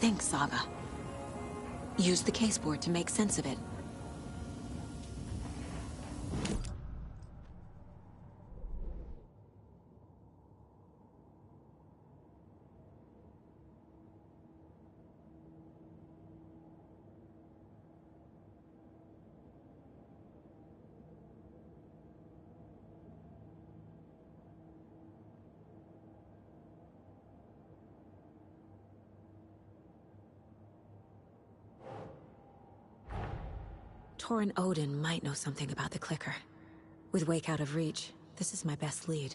think, Saga. Use the caseboard to make sense of it. Torin Odin might know something about the clicker. With Wake out of reach, this is my best lead.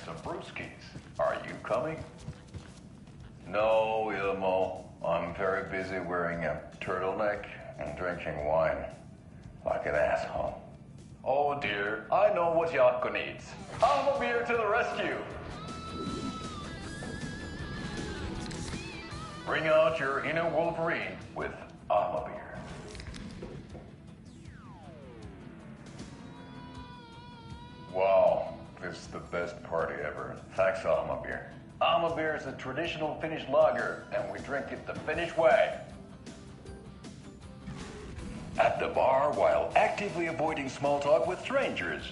some brewskis. Are you coming? No, Ilmo. I'm very busy wearing a turtleneck and drinking wine. Like an asshole. Oh dear, I know what Jaakko needs. I'm a beer to the rescue. Bring out your inner Wolverine with Alma beer. Wow, this is the best party ever. Thanks, Alma beer. Alma beer is a traditional Finnish lager, and we drink it the Finnish way. At the bar while actively avoiding small talk with strangers.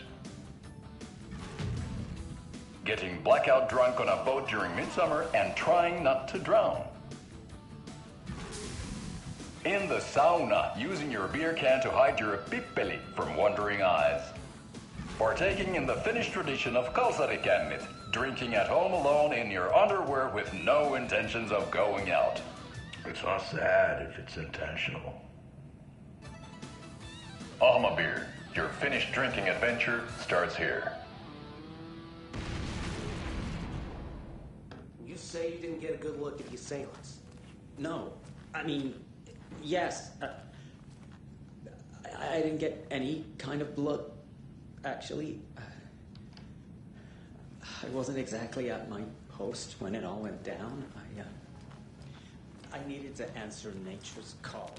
Getting blackout drunk on a boat during midsummer and trying not to drown. In the sauna, using your beer can to hide your pippeli from wandering eyes. Partaking in the Finnish tradition of kalsarikännit, drinking at home alone in your underwear with no intentions of going out. It's not sad if it's intentional. Alma beer, your Finnish drinking adventure starts here. You say you didn't get a good look at the assailants. No, I mean, yes. I didn't get any kind of blood, actually. I wasn't exactly at my post when it all went down. I needed to answer nature's call.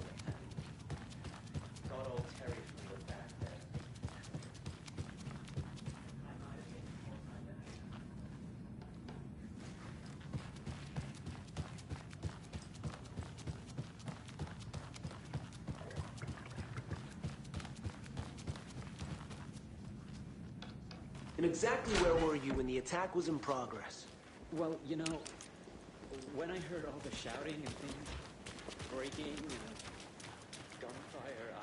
Got old Terry from the back there. I might have been more my And exactly where were you when the attack was in progress? Well, you know, when I heard all the shouting and things, breaking and gunfire,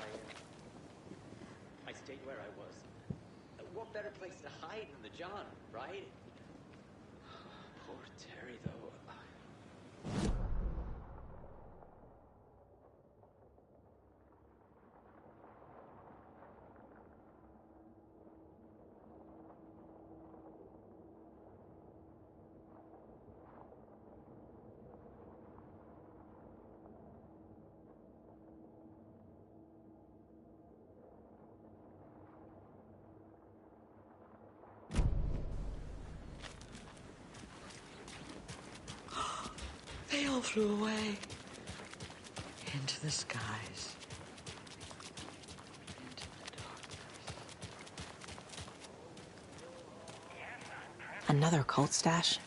I stayed where I was. What better place to hide than the John, right? Poor Terry, though. They all flew away. Into the skies. Into the darkness. Another cult stash?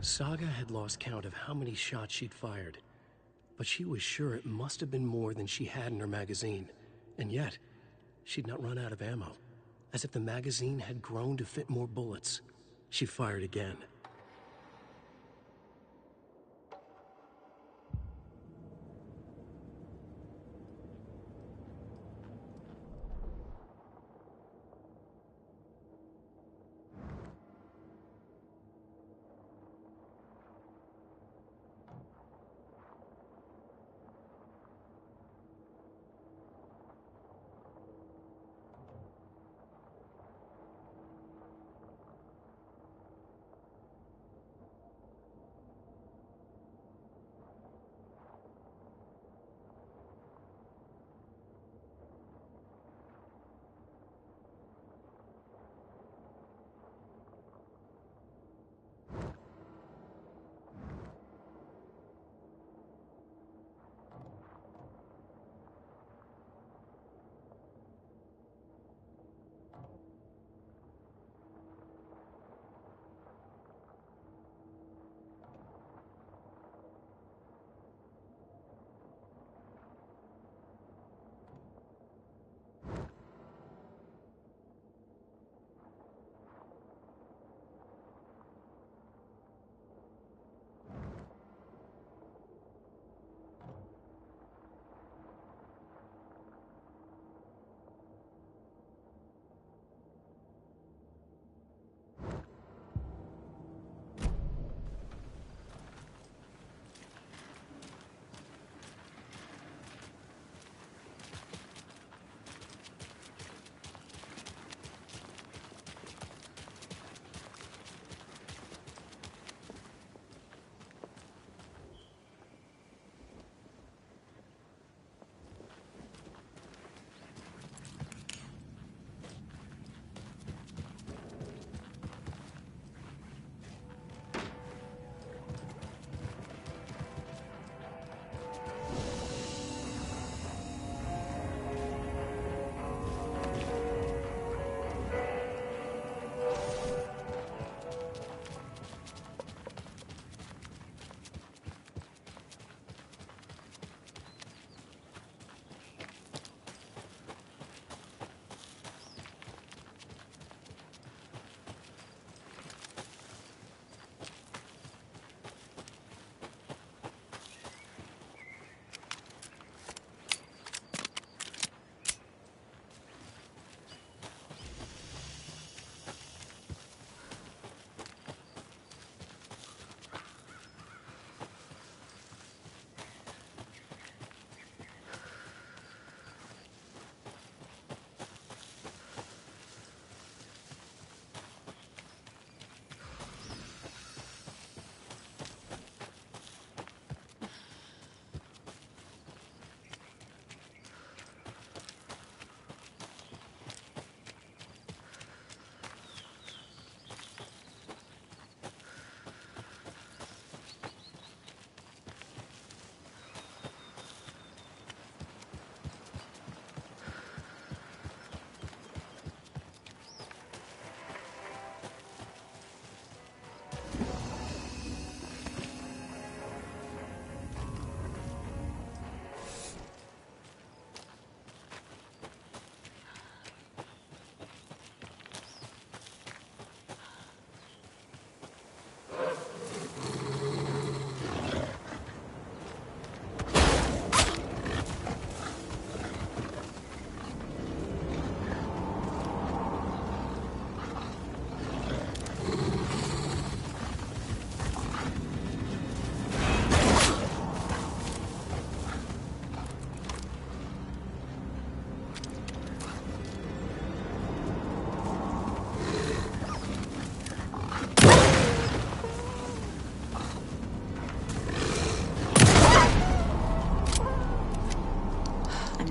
Saga had lost count of how many shots she'd fired, but she was sure it must have been more than she had in her magazine. And yet, she'd not run out of ammo. As if the magazine had grown to fit more bullets. She fired again.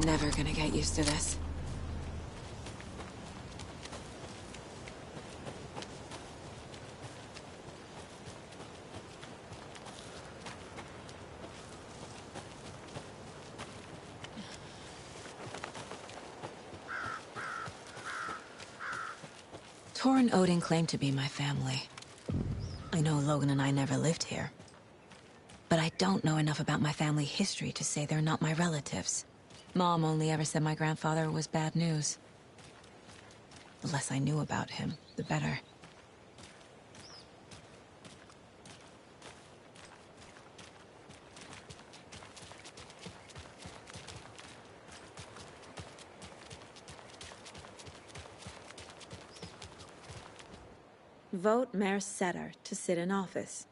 Never gonna get used to this. Tor and Odin claim to be my family. I know Logan and I never lived here. But I don't know enough about my family history to say they're not my relatives. Mom only ever said my grandfather was bad news. The less I knew about him, the better. Vote Mayor Setter to sit in office.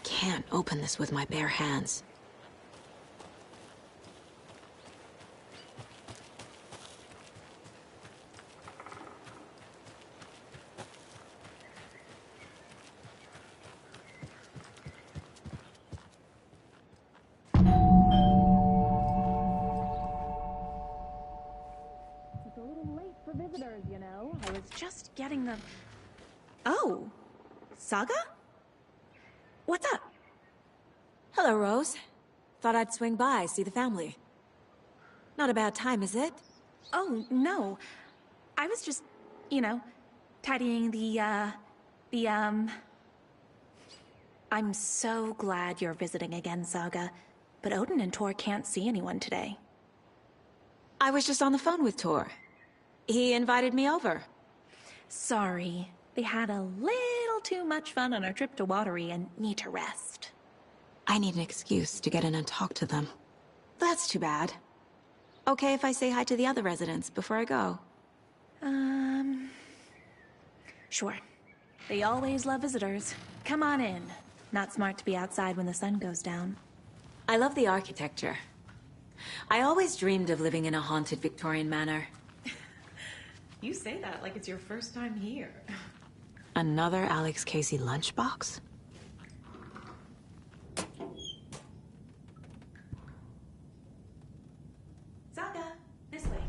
Can't open this with my bare hands. It's a little late for visitors, you know. I was just getting the... Oh, Saga? What's up? Hello, Rose. Thought I'd swing by, see the family. Not a bad time, is it? Oh, no. I was just, you know, tidying I'm so glad you're visiting again, Saga. But Odin and Tor can't see anyone today. I was just on the phone with Tor. He invited me over. Sorry. They had a little too much fun on our trip to Watery and need to rest. I need an excuse to get in and talk to them. That's too bad. Okay if I say hi to the other residents before I go? Sure. They always love visitors. Come on in. Not smart to be outside when the sun goes down. I love the architecture. I always dreamed of living in a haunted Victorian manor. You say that like it's your first time here. Another Alex Casey lunchbox? Saga, this way.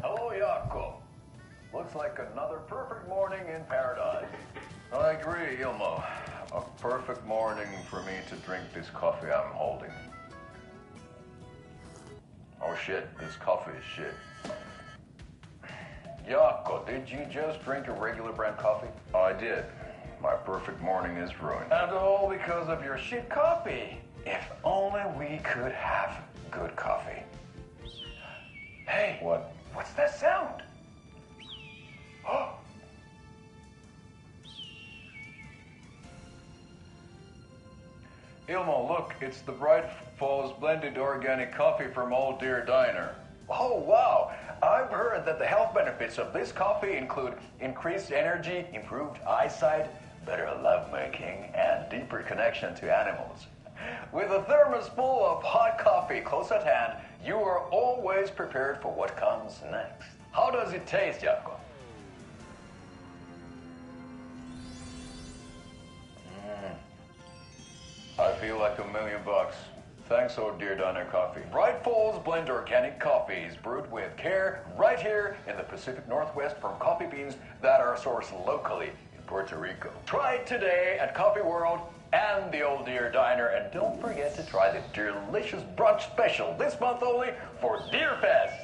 Hello, Jaakko. Looks like another perfect morning in paradise. I agree, Ilmo. A perfect morning for me to drink this coffee I'm holding. Oh shit, this coffee is shit. Jaakko, did you just drink a regular brand coffee? I did. My perfect morning is ruined. And all because of your shit coffee. If only we could have good coffee. Hey, what's that sound? Oh. Ilmo, look, it's the Bright Falls blended organic coffee from Old Deer Diner. Oh, wow. I've heard that the health benefits of this coffee include increased energy, improved eyesight, better lovemaking, and deeper connection to animals. With a thermos full of hot coffee close at hand, you are always prepared for what comes next. How does it taste, Jaakko? I feel like $1 million. Thanks, Old Deer Diner Coffee. Bright Falls Blend Organic Coffee is brewed with care right here in the Pacific Northwest from coffee beans that are sourced locally in Puerto Rico. Try it today at Coffee World and the Old Deer Diner, and don't forget to try the delicious brunch special this month only for Deer Fest.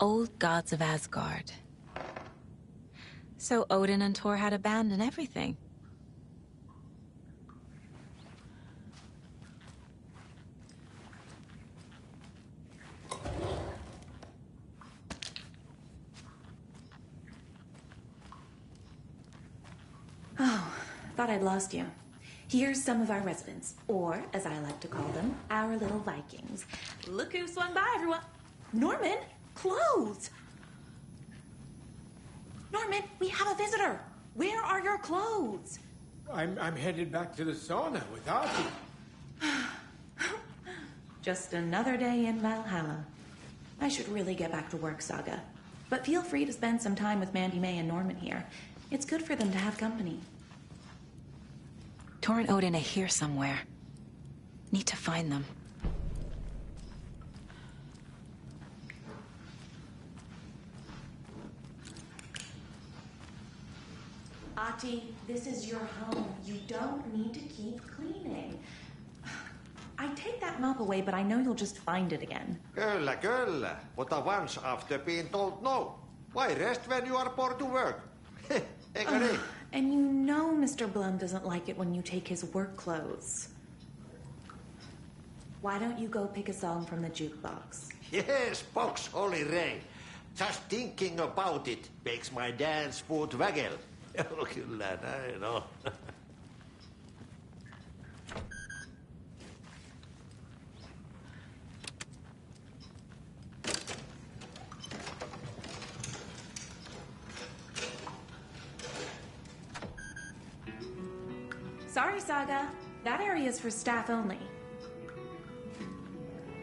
Old gods of Asgard. So Odin and Thor had a band and everything. Oh, thought I'd lost you. Here's some of our residents, or as I like to call them, our little Vikings. Look who swung by, everyone. Norman, clothes. Norman, we have a visitor. Where are your clothes? I'm headed back to the sauna without you. Just another day in Valhalla. I should really get back to work, Saga. But feel free to spend some time with Mandy May and Norman here. It's good for them to have company. Thor and Odin are here somewhere. Need to find them. Ahti, this is your home. You don't need to keep cleaning. I take that mop away, but I know you'll just find it again. Kyllä, kyllä. But once after being told no. Why rest when you are bored to work? Eikö niin? And you know Mr. Blum doesn't like it when you take his work clothes. Why don't you go pick a song from the jukebox? Yes, box Olli Ray. Just thinking about it makes my dance foot waggle. Kyllä näin on. Sorry, Saga. That area's for staff only.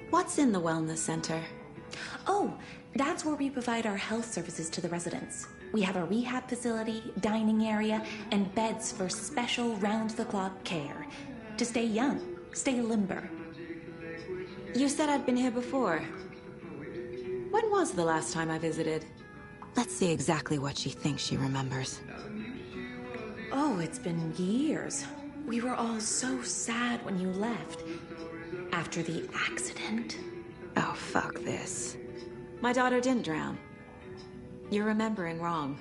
What's in the wellness center? Oh, that's where we provide our health services to the residents. We have a rehab facility, dining area, and beds for special round-the-clock care. To stay young, stay limber. You said I'd been here before. When was the last time I visited? Let's see exactly what she thinks she remembers. Oh, it's been years. We were all so sad when you left. After the accident. Oh, fuck this. My daughter didn't drown. You're remembering wrong.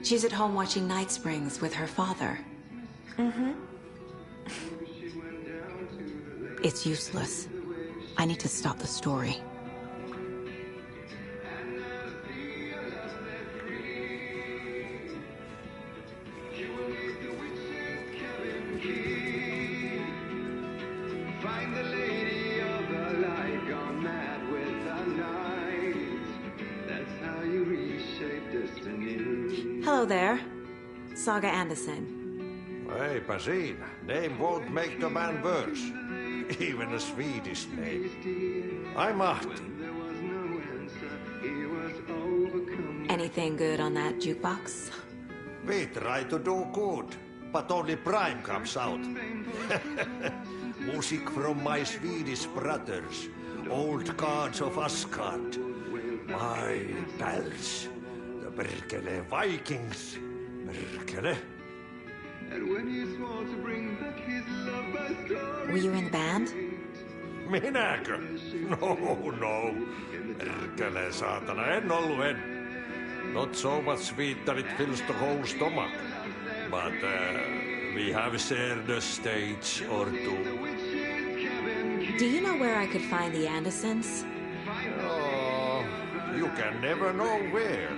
She's at home watching Night Springs with her father. Mm-hmm. It's useless. I need to stop the story. Hello there. Saga Anderson. Eipä siinä. Name won't make the man worse. Even a Swedish name. I'm Ahti. Anything good on that jukebox? We try to do good, but only Prime comes out. Music from my Swedish brothers, old gods of Asgard. My pals, the Berkele Vikings. Berkele. And when he swore to bring back his love by story. Were you in the band? Minäkö? No. Perkele saatana, en ollut. Not so much sweet that it fills the whole stomach. But we have shared a stage or two. Do you know where I could find the Andersons? Oh, you can never know where.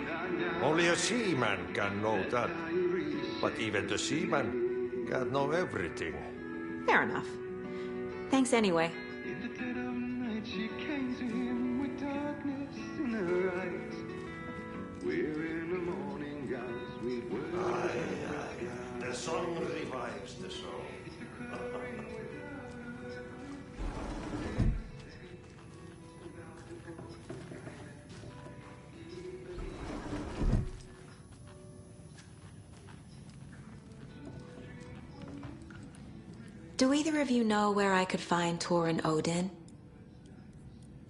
Only a seaman can know that. But even the seaman can't know everything. Fair enough. Thanks anyway. In the dead of night, she came to him with darkness in her eyes. We're in the morning, guys. We were. The song revives the soul. Do either of you know where I could find Tor and Odin?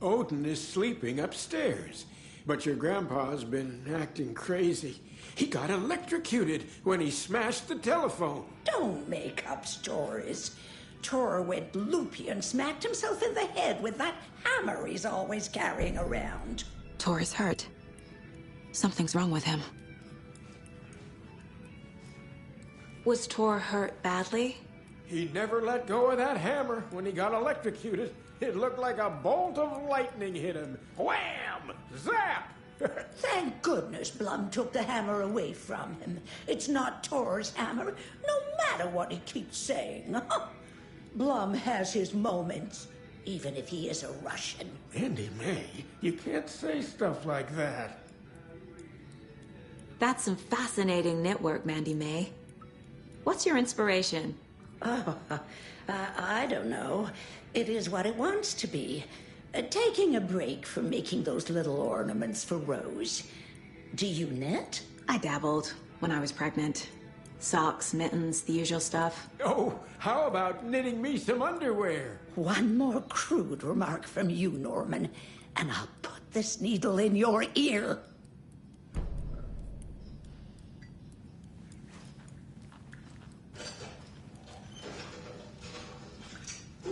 Odin is sleeping upstairs, but your grandpa's been acting crazy. He got electrocuted when he smashed the telephone. Don't make up stories. Tor went loopy and smacked himself in the head with that hammer he's always carrying around. Tor is hurt. Something's wrong with him. Was Tor hurt badly? He never let go of that hammer when he got electrocuted. It looked like a bolt of lightning hit him. Wham! Zap! Thank goodness Blum took the hammer away from him. It's not Tor's hammer, no matter what he keeps saying. Blum has his moments, even if he is a Russian. Andy May, you can't say stuff like that. That's some fascinating knitwork, Mandy May. What's your inspiration? Oh, I don't know. It is what it wants to be. Taking a break from making those little ornaments for Rose. Do you knit? I dabbled when I was pregnant. Socks, mittens, the usual stuff. Oh, how about knitting me some underwear? One more crude remark from you, Norman, and I'll put this needle in your ear.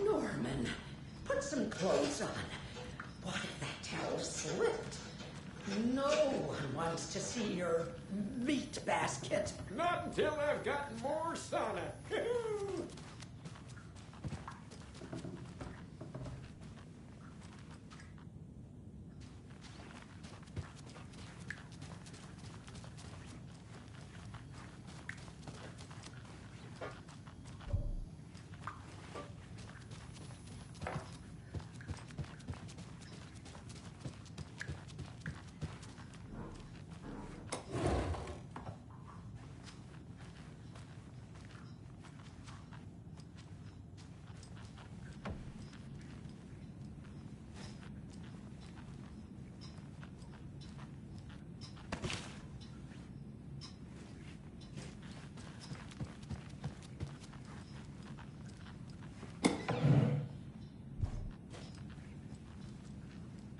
Norman, put some clothes on. What if that towel slipped? No one wants to see your meat basket. Not until I've gotten more sauna.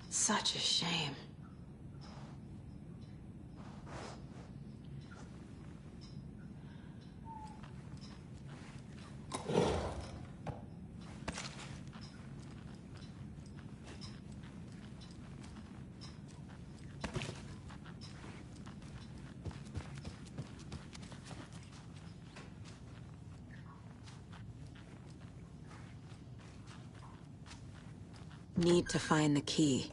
Such a shame. Need to find the key.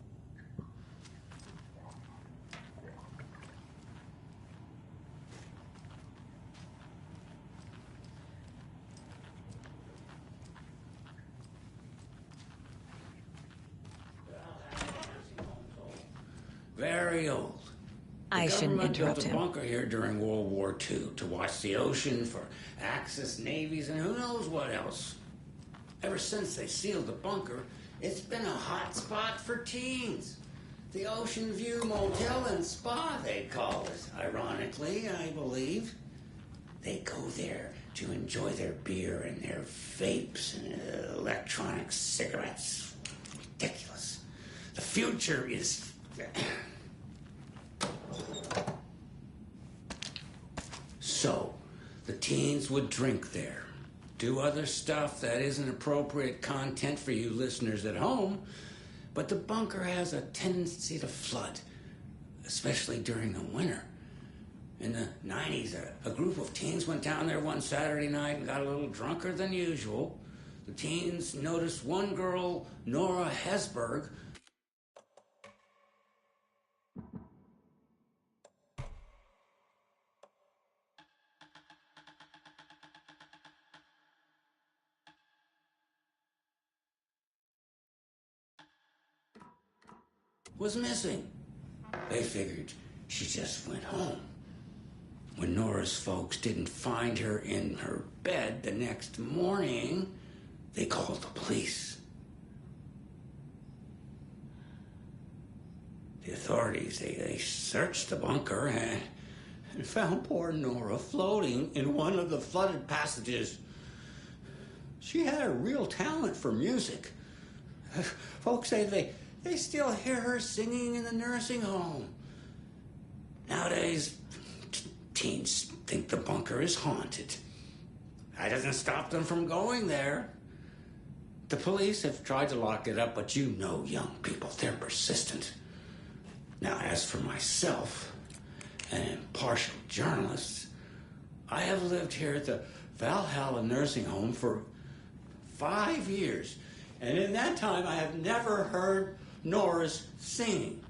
Very old. I shouldn't interrupt built a him. bunker here during World War II to watch the ocean for Axis navies and who knows what else. Ever since they sealed the bunker, it's been a hot spot for teens. The Ocean View Motel and Spa, they call it. Ironically, I believe. They go there to enjoy their beer and their vapes and electronic cigarettes. Ridiculous. The future is... So, the teens would drink there, do other stuff that isn't appropriate content for you listeners at home, but the bunker has a tendency to flood, especially during the winter. In the 90s, a group of teens went down there one Saturday night and got a little drunker than usual. The teens noticed one girl, Nora Hesberg, was missing. They figured she just went home. When Nora's folks didn't find her in her bed the next morning, they called the police. The authorities, they searched the bunker and found poor Nora floating in one of the flooded passages. She had a real talent for music. Folks say they still hear her singing in the nursing home. Nowadays, teens think the bunker is haunted. That doesn't stop them from going there. The police have tried to lock it up, but you know young people, they're persistent. Now, as for myself, an impartial journalist, I have lived here at the Valhalla nursing home for 5 years, and in that time I have never heard Nora's singing.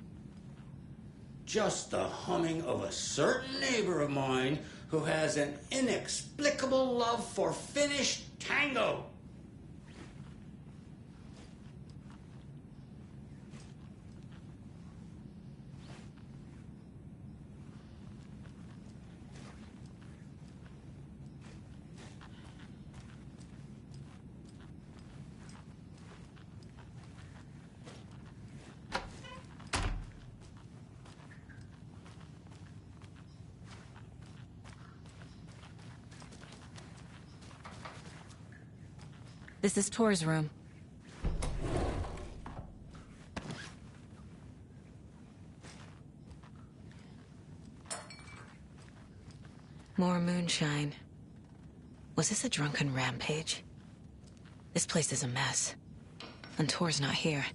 Just the humming of a certain neighbor of mine who has an inexplicable love for Finnish tango. This is Tor's room. More moonshine. Was this a drunken rampage? This place is a mess. And Tor's not here.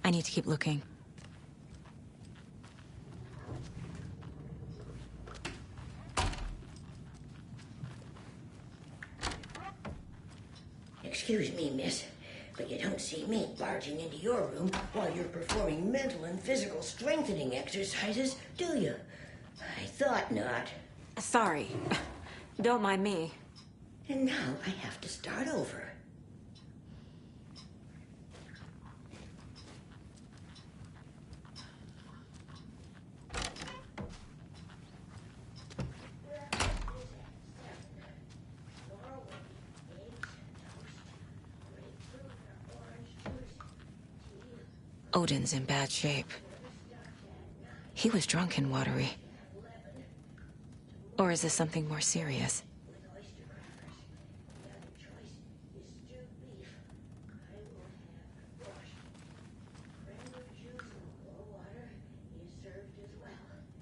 I need to keep looking. Excuse me, miss, but you don't see me barging into your room while you're performing mental and physical strengthening exercises, do you? I thought not. Sorry. Don't mind me. And now I have to start over. Odin's in bad shape. He was drunk and watery. Or is this something more serious?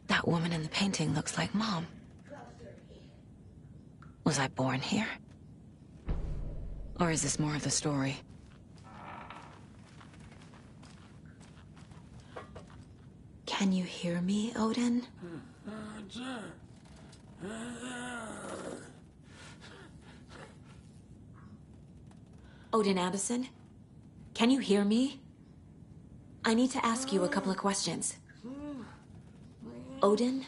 That woman in the painting looks like Mom. Was I born here? Or is this more of the story? Can you hear me, Odin? Odin Addison? Can you hear me? I need to ask you a couple of questions. Odin?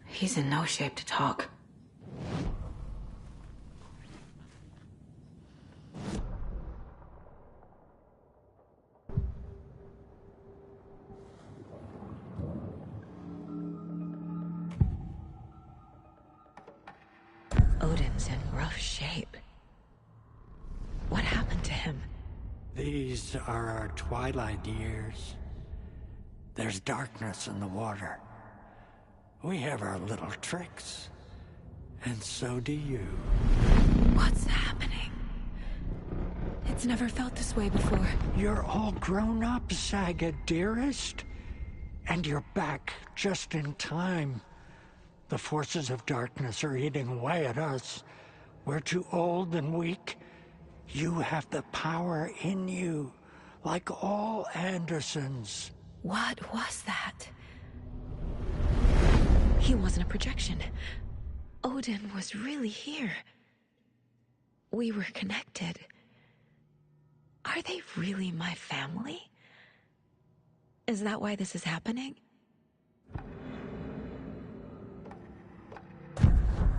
He's in no shape to talk. Odin's in rough shape. What happened to him? These are our twilight years. There's darkness in the water. We have our little tricks. And so do you. What's happening? It's never felt this way before. You're all grown up, Saga, dearest. And you're back just in time. The forces of darkness are eating away at us. We're too old and weak. You have the power in you, like all Andersons. What was that? He wasn't a projection. Odin was really here. We were connected. Are they really my family? Is that why this is happening?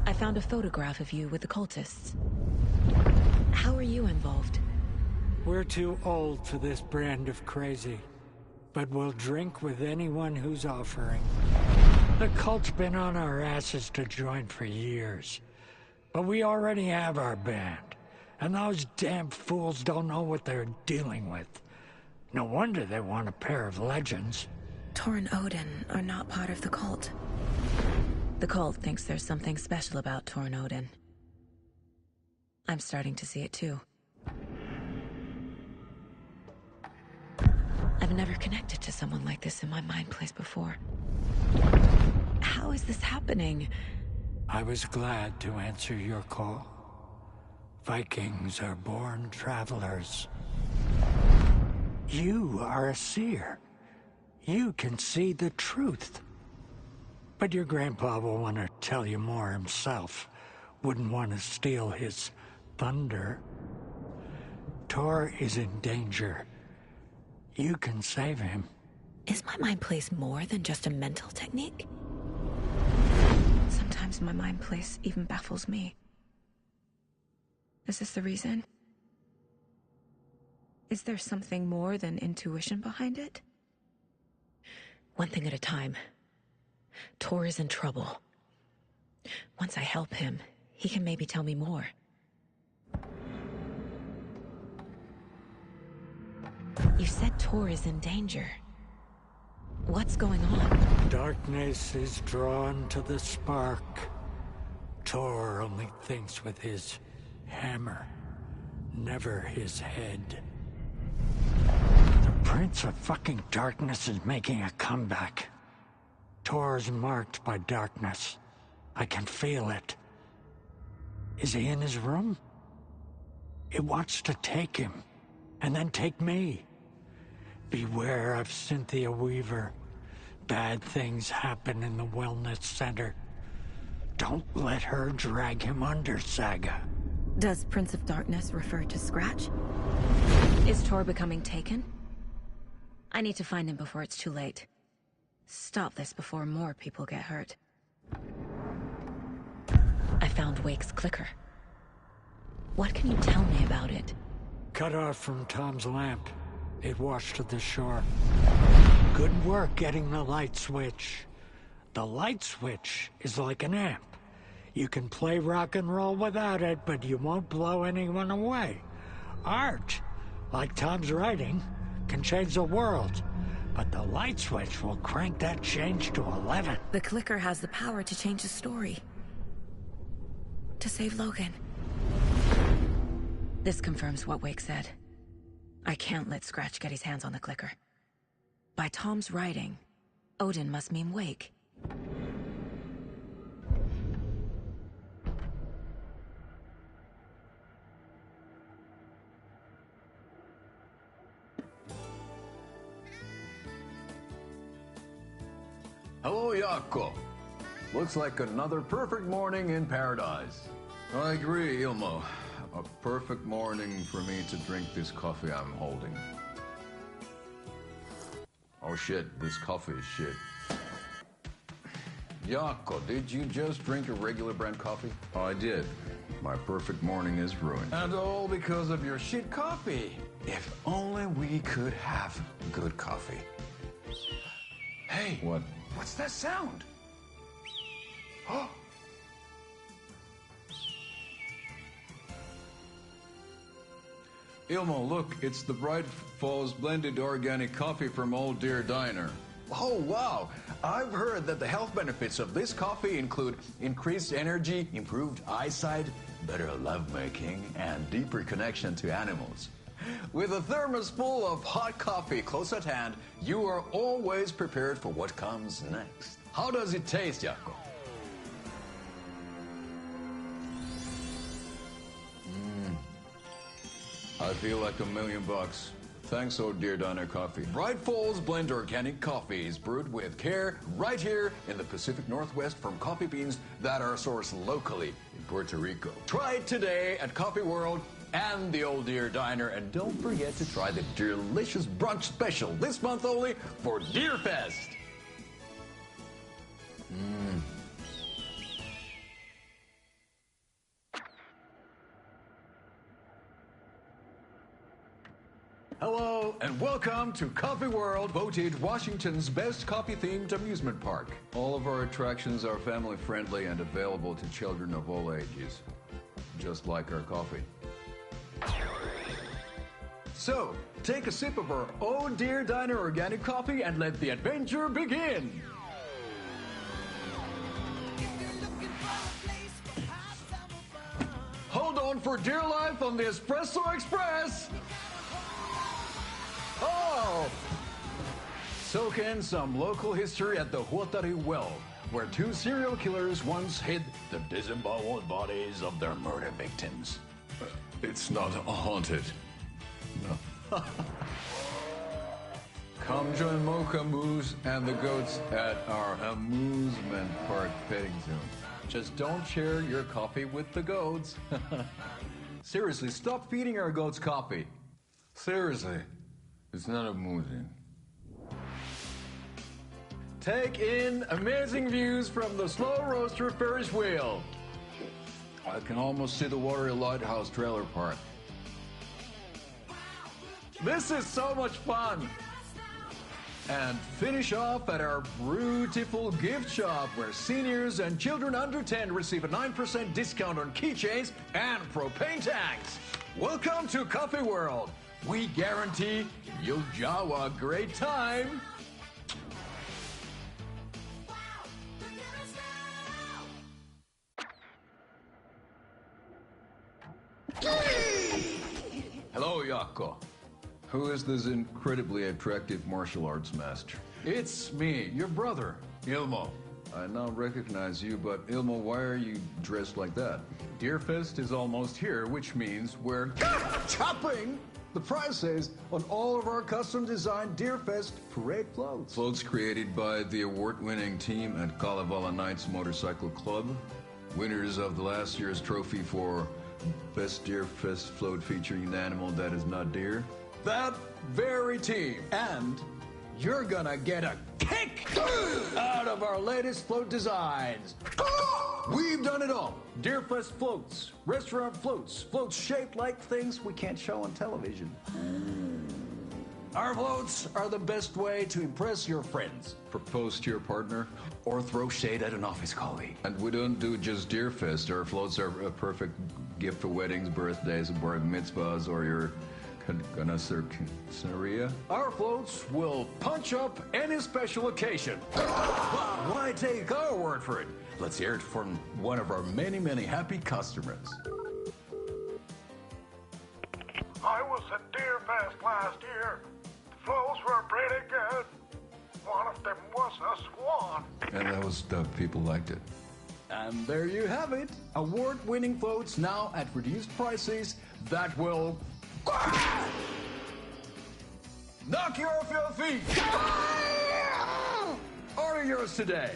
I found a photograph of you with the cultists. How are you involved? We're too old for this brand of crazy, but we'll drink with anyone who's offering. The cult's been on our asses to join for years, but we already have our band, and those damn fools don't know what they're dealing with. No wonder they want a pair of legends. Tor and Odin are not part of the cult. The cult thinks there's something special about Tor and Odin. I'm starting to see it too. I've never connected to someone like this in my mind place before. How is this happening? I was glad to answer your call. Vikings are born travelers. You are a seer. You can see the truth. But your grandpa will want to tell you more himself. Wouldn't want to steal his thunder. Tor is in danger. You can save him. Is my mind place more than just a mental technique? Sometimes my mind place even baffles me. Is this the reason? Is there something more than intuition behind it? One thing at a time. Tor is in trouble. Once I help him, he can maybe tell me more. You said Tor is in danger. What's going on? Darkness is drawn to the spark. Tor only thinks with his hammer, never his head. The Prince of fucking Darkness is making a comeback. Tor's marked by darkness. I can feel it. Is he in his room? It wants to take him, and then take me. Beware of Cynthia Weaver. Bad things happen in the wellness center. Don't let her drag him under, Saga. Does Prince of Darkness refer to Scratch? Is Tor becoming taken? I need to find him before it's too late. Stop this before more people get hurt. I found Wake's clicker. What can you tell me about it? Cut off from Tom's lamp. It washed to the shore. Good work getting the light switch. The light switch is like an amp. You can play rock and roll without it, but you won't blow anyone away. Art, like Tom's writing, can change the world. But the light switch will crank that change to 11. The clicker has the power to change the story. To save Logan. This confirms what Wake said. I can't let Scratch get his hands on the clicker. By Tom's writing, Odin must mean Wake. Hello, Jaakko. Looks like another perfect morning in paradise. I agree, Ilmo. A perfect morning for me to drink this coffee I'm holding. Oh shit, this coffee is shit. Jaakko, did you just drink a regular brand coffee? Oh, I did. My perfect morning is ruined. And all because of your shit coffee. If only we could have good coffee. Hey. What? What's that sound? Oh. Ilmo, look, it's the Bright Falls blended organic coffee from Old Deer Diner. Oh, wow. I've heard that the health benefits of this coffee include increased energy, improved eyesight, better lovemaking, and deeper connection to animals. With a thermos full of hot coffee close at hand, you are always prepared for what comes next. How does it taste, Jaakko? I feel like $1 million. Thanks, Old Deer Diner Coffee. Bright Falls Blend Organic Coffee is brewed with care right here in the Pacific Northwest from coffee beans that are sourced locally in Puerto Rico. Try it today at Coffee World and the Old Deer Diner, and don't forget to try the delicious brunch special this month only for Deer Fest. Hello and welcome to Coffee World, voted Washington's best coffee-themed amusement park. All of our attractions are family-friendly and available to children of all ages, just like our coffee. So, take a sip of our Old Deer Diner organic coffee and let the adventure begin. Hold on for dear life on the Espresso Express. Oh! Soak in some local history at the Huotari Well, where 2 serial killers once hid the disemboweled bodies of their murder victims. It's not haunted. No. Come join Mocha Moose and the goats at our amusement park petting zoo. Just don't share your coffee with the goats. Seriously, stop feeding our goats coffee. Seriously, it's not amusing. Take in amazing views from the Slow Roaster Ferris wheel. I can almost see the Watery Lighthouse trailer park. This is so much fun. And finish off at our beautiful gift shop, where seniors and children under 10 receive a 9% discount on keychains and propane tanks. Welcome to Coffee World. We guarantee you'll jaw a great time. Hello, Jaakko. Who is this incredibly attractive martial arts master? It's me, your brother, Ilmo. I now recognize you, but Ilmo, why are you dressed like that? Deerfest is almost here, which means we're chopping the prices on all of our custom-designed Deerfest parade floats. Floats created by the award-winning team at Kalevala Knights Motorcycle Club, winners of the last year's trophy for Best Deerfest float featuring an animal that is not deer. That very team. And you're gonna get a kick out of our latest float designs. We've done it all. Deerfest floats, restaurant floats, floats shaped like things we can't show on television. Our floats are the best way to impress your friends, Propose to your partner. or throw shade at an office colleague. And we don't do just Deerfest. Our floats are a perfect gift for weddings, birthdays, bar mitzvahs, or your Scenaria. Our floats will punch up any special occasion. Why take our word for it? Let's hear it from one of our many, many happy customers. I was at Deerfest last year. The flows were pretty good. One of them was a swan. And that was the people liked it. And there you have it. Award-winning floats now at reduced prices that will knock you off your feet. Order yours today.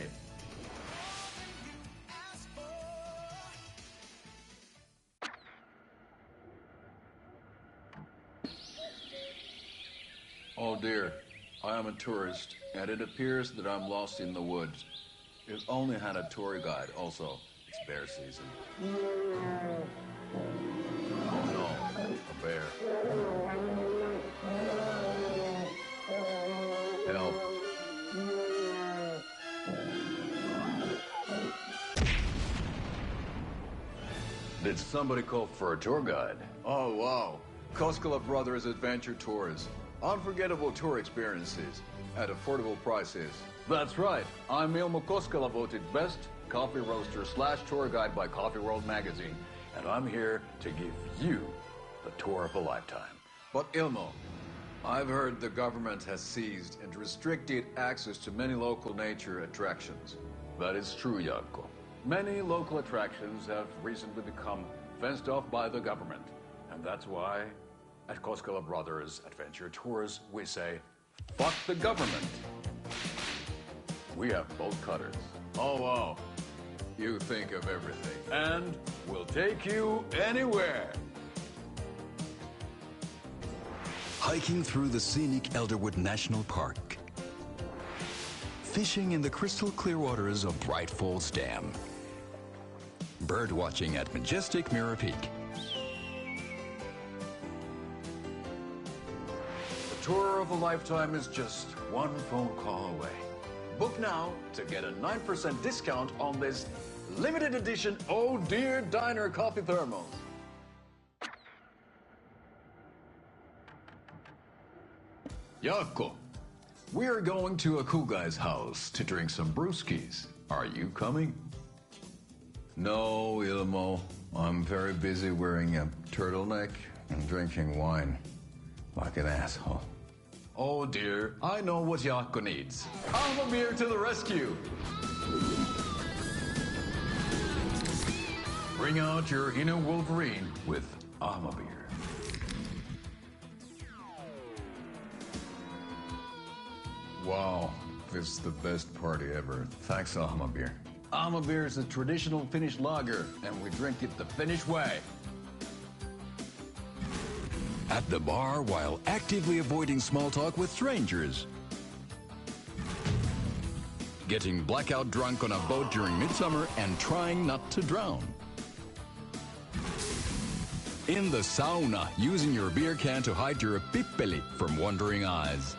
Oh dear, I am a tourist, and it appears that I'm lost in the woods. It only had a tour guide. Also, it's bear season. Oh no, a bear. Help. Did somebody call for a tour guide? Oh wow, Koskela Brothers Adventure Tours. Unforgettable tour experiences at affordable prices. That's right. I'm Ilmo Koskela, voted best coffee roaster / tour guide by Coffee World magazine. And I'm here to give you the tour of a lifetime. But Ilmo, I've heard the government has seized and restricted access to many local nature attractions. That is true, Jaakko. Many local attractions have recently become fenced off by the government. And that's why at Koskela Brothers Adventure Tours, we say, fuck the government. We have bolt cutters. Oh, wow. You think of everything. And we'll take you anywhere. Hiking through the scenic Elderwood National Park. Fishing in the crystal clear waters of Bright Falls Dam. Bird watching at majestic Mirror Peak. The tour of a lifetime is just one phone call away. Book now to get a 9% discount on this limited edition Oh Dear Diner coffee thermos. Jaakko, we're going to a cool guy's house to drink some brewskis. Are you coming? No, Ilmo. I'm very busy wearing a turtleneck and drinking wine like an asshole. Oh dear, I know what Jaakko needs. I'm a beer to the rescue. Bring out your inner Wolverine with Beer. Wow, this is the best party ever. Thanks, Beer. Beer is a traditional Finnish lager, and we drink it the Finnish way. At the bar while actively avoiding small talk with strangers. Getting blackout drunk on a boat during midsummer and trying not to drown. In the sauna, using your beer can to hide your pippeli from wandering eyes.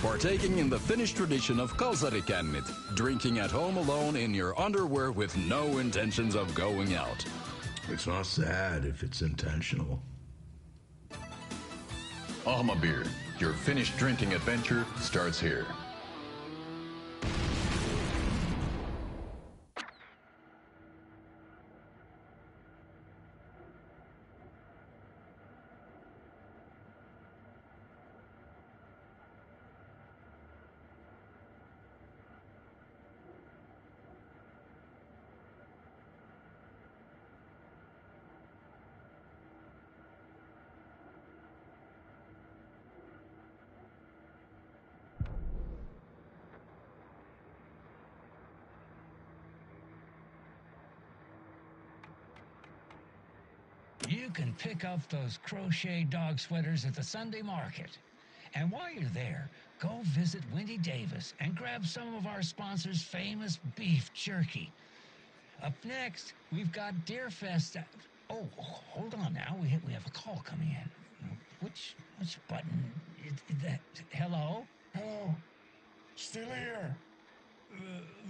Partaking in the Finnish tradition of kalsarikännit, drinking at home alone in your underwear with no intentions of going out. It's not sad if it's intentional. Beer, your Finnish drinking adventure starts here. You can pick up those crochet dog sweaters at the Sunday market. And while you're there, go visit Wendy Davis and grab some of our sponsor's famous beef jerky. Up next, we've got Deerfest. Oh, hold on now. We have a call coming in. Which button is that? Hello? Hello. Still here.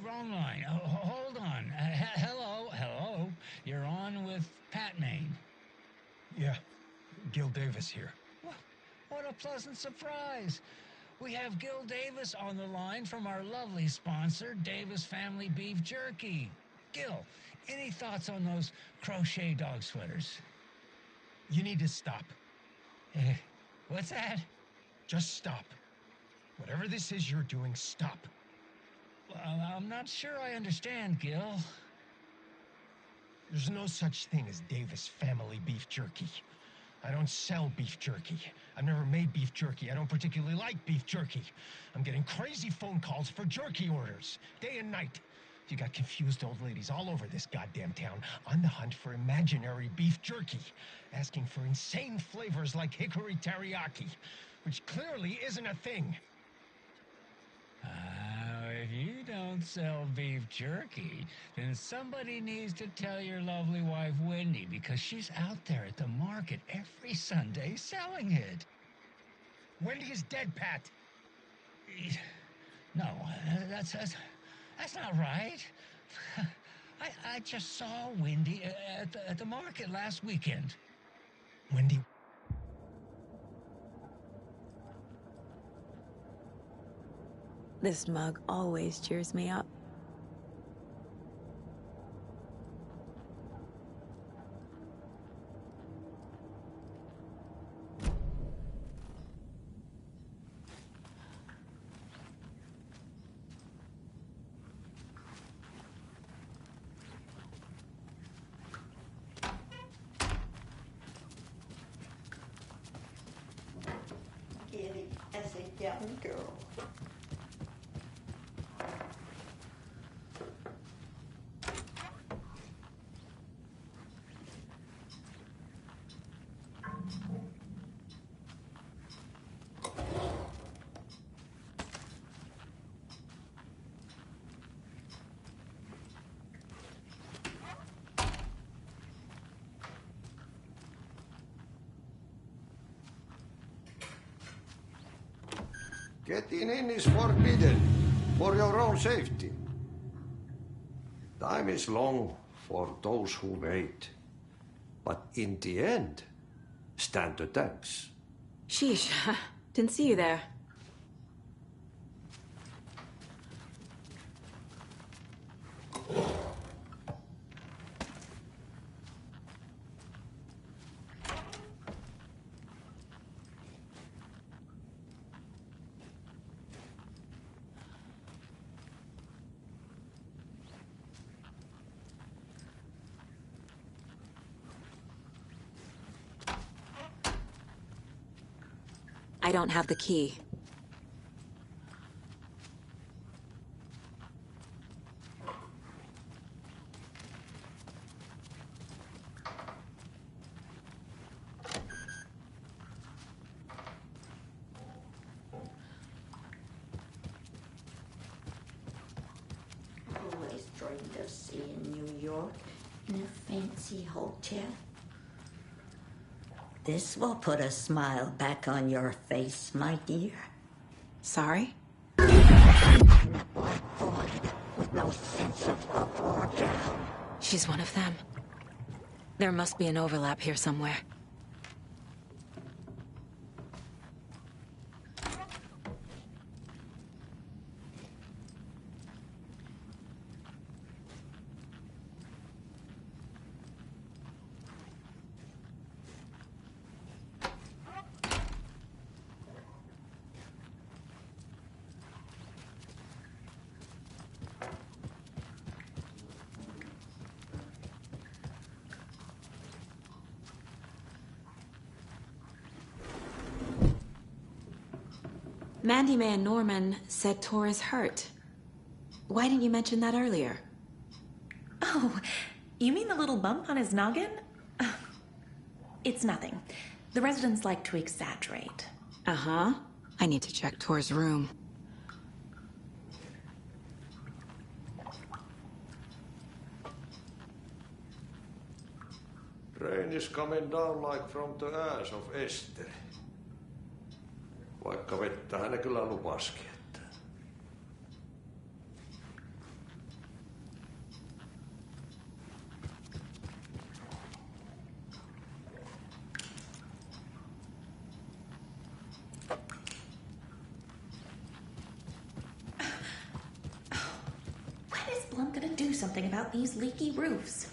Wrong line. Hold on. Hello. You're on with Pat Maine. Yeah, Gil Davis here. Well, what a pleasant surprise. We have Gil Davis on the line from our lovely sponsor, Davis Family Beef Jerky. Gil, any thoughts on those crochet dog sweaters? You need to stop. What's that? Just stop. Whatever this is you're doing, stop. Well, I'm not sure I understand, Gil. There's no such thing as Davis Family Beef Jerky. I don't sell beef jerky. I've never made beef jerky. I don't particularly like beef jerky. I'm getting crazy phone calls for jerky orders, day and night. You got confused old ladies all over this goddamn town on the hunt for imaginary beef jerky, asking for insane flavors like hickory teriyaki, which clearly isn't a thing. If you don't sell beef jerky, then somebody needs to tell your lovely wife, Wendy, because she's out there at the market every Sunday selling it. Wendy is dead, Pat. No, that's not right. I just saw Wendy at the market last weekend. Wendy This mug always cheers me up. Giddy as a young girl. Getting in is forbidden for your own safety. Time is long for those who wait. But in the end, stand the thanks. Sheesh, didn't see you there. I don't have the key. Always dreamed of seeing New York in a fancy hotel. This will put a smile back on your face, my dear. Sorry? With no sense of up or down. She's one of them. There must be an overlap here somewhere. Mandy May and Norman said Tor is hurt. Why didn't you mention that earlier? Oh, you mean the little bump on his noggin? It's nothing. The residents like to exaggerate. Uh-huh. I need to check Tor's room. Rain is coming down like from the ass of Esther. Vaikka vettä hän kyllä lupaskin, että... When is Blum gonna do something about these leaky roofs?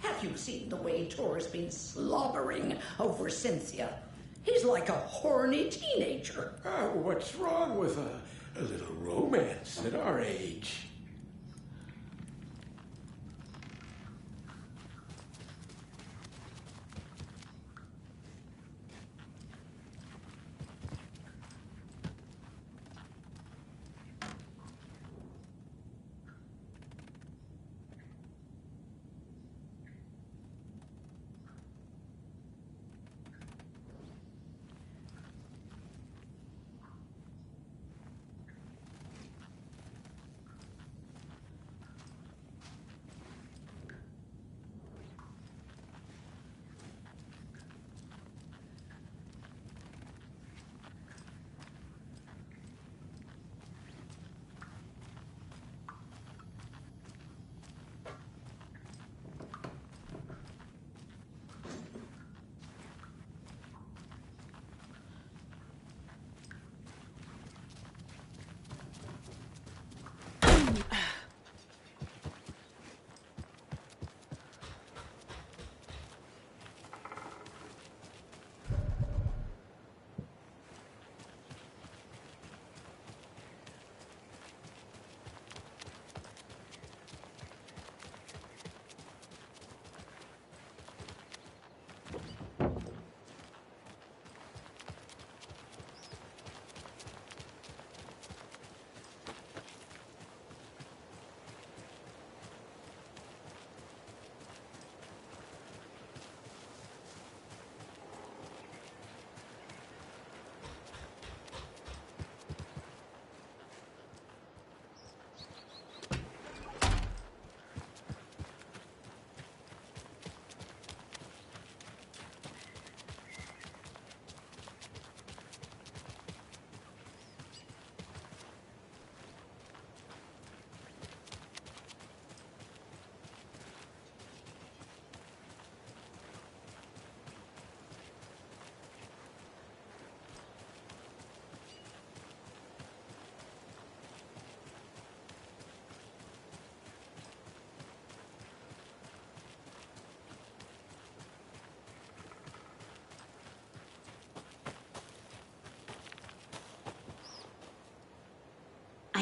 Have you seen the way Tor's been slobbering over Cynthia? He's like a horny teenager. What's wrong with a little romance at our age?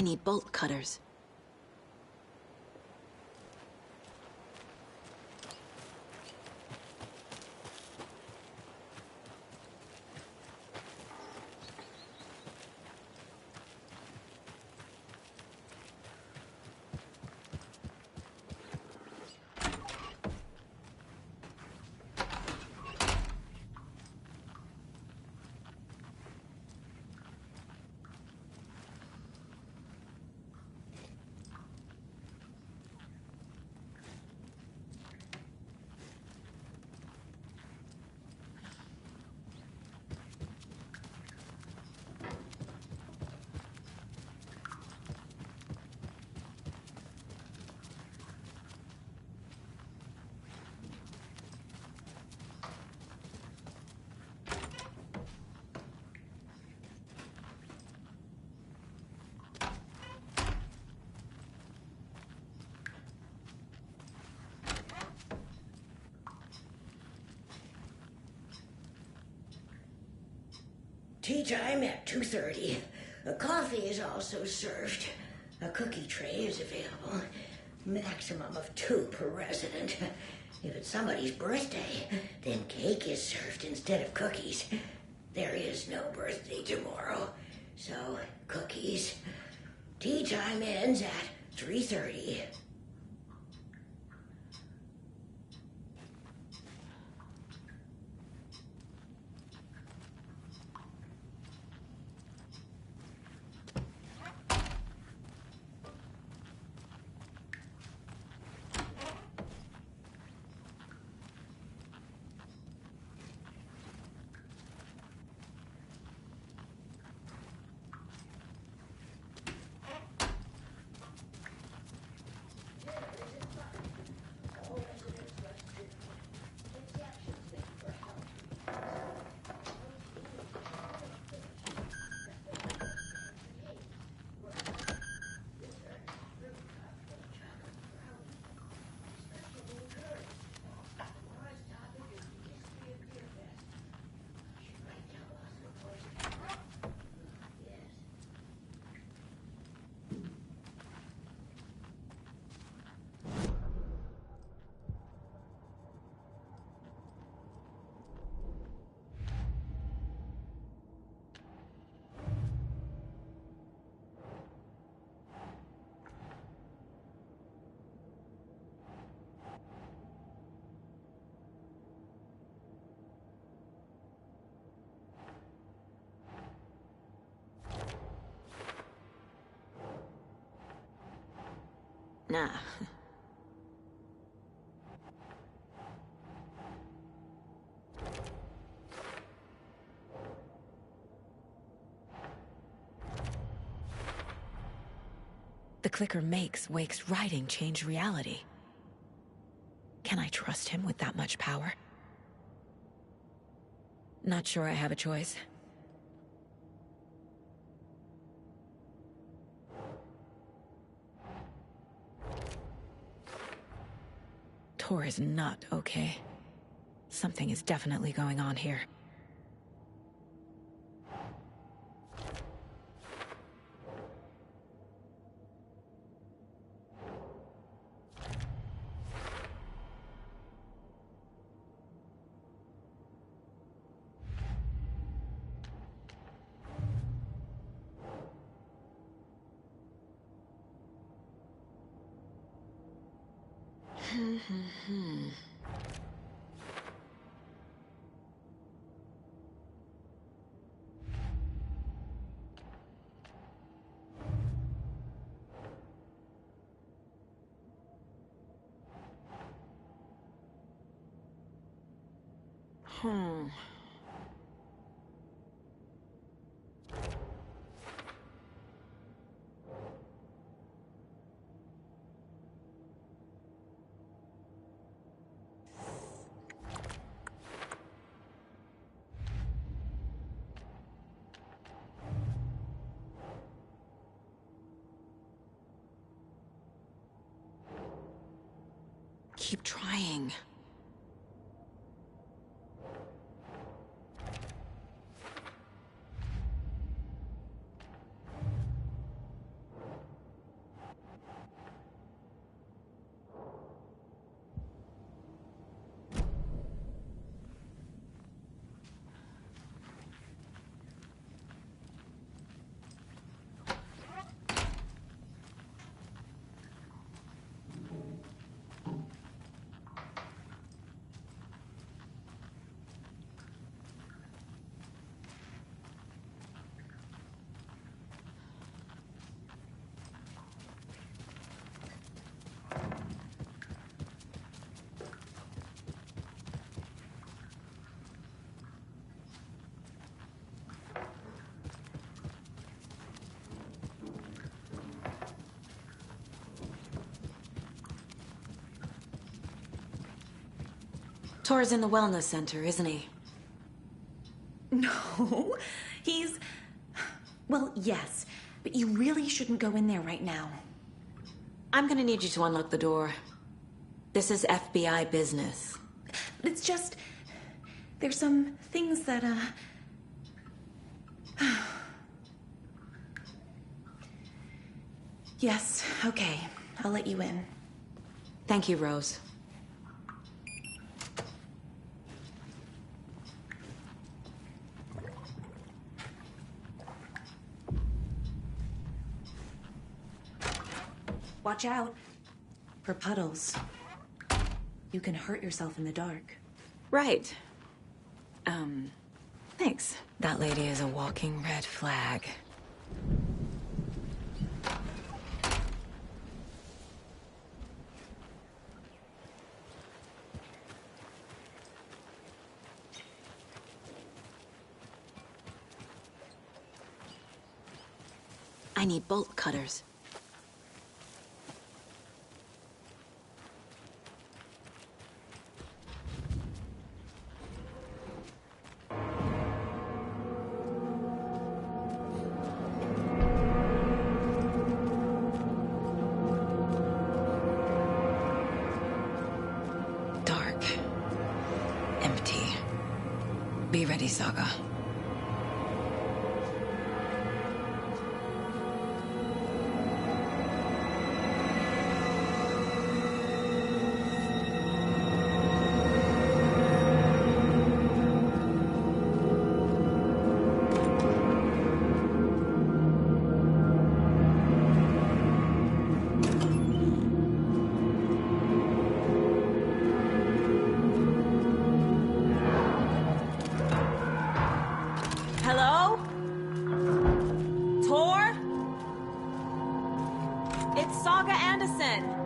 I need bolt cutters. Tea time at 2:30. A coffee is also served. A cookie tray is available. Maximum of 2 per resident. If it's somebody's birthday, then cake is served instead of cookies. There is no birthday tomorrow, so cookies. Tea time ends at 3:30. Nah. The clicker makes Wake's writing change reality. Can I trust him with that much power? Not sure I have a choice. Tor is not okay. Something is definitely going on here. Keep trying. Tor's in the wellness center, isn't he? No, he's... Well, yes, but you really shouldn't go in there right now. I'm gonna need you to unlock the door. This is FBI business. It's just... There's some things that, Yes, okay. I'll let you in. Thank you, Rose. Watch out for puddles. You can hurt yourself in the dark. Right. Thanks. That lady is a walking red flag. I need bolt cutters. Dark. Empty. Be ready, Saga. Hello? Tor? It's Saga Anderson.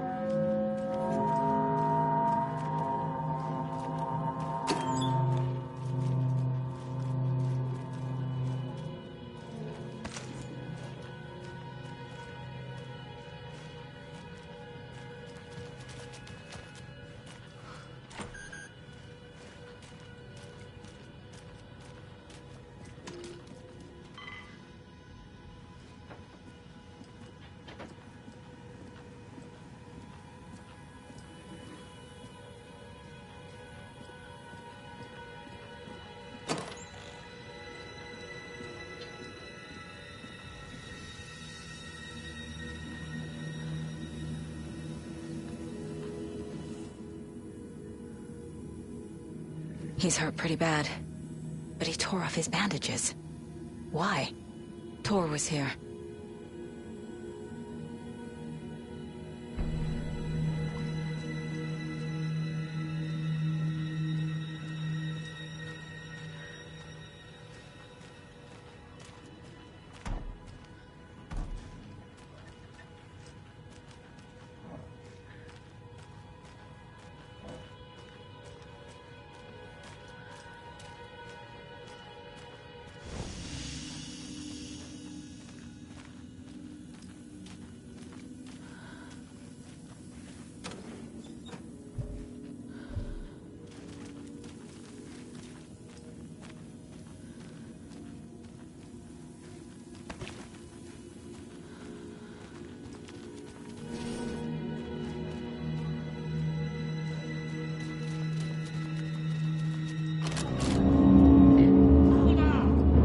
He's hurt pretty bad, but he tore off his bandages. Why? Tor was here.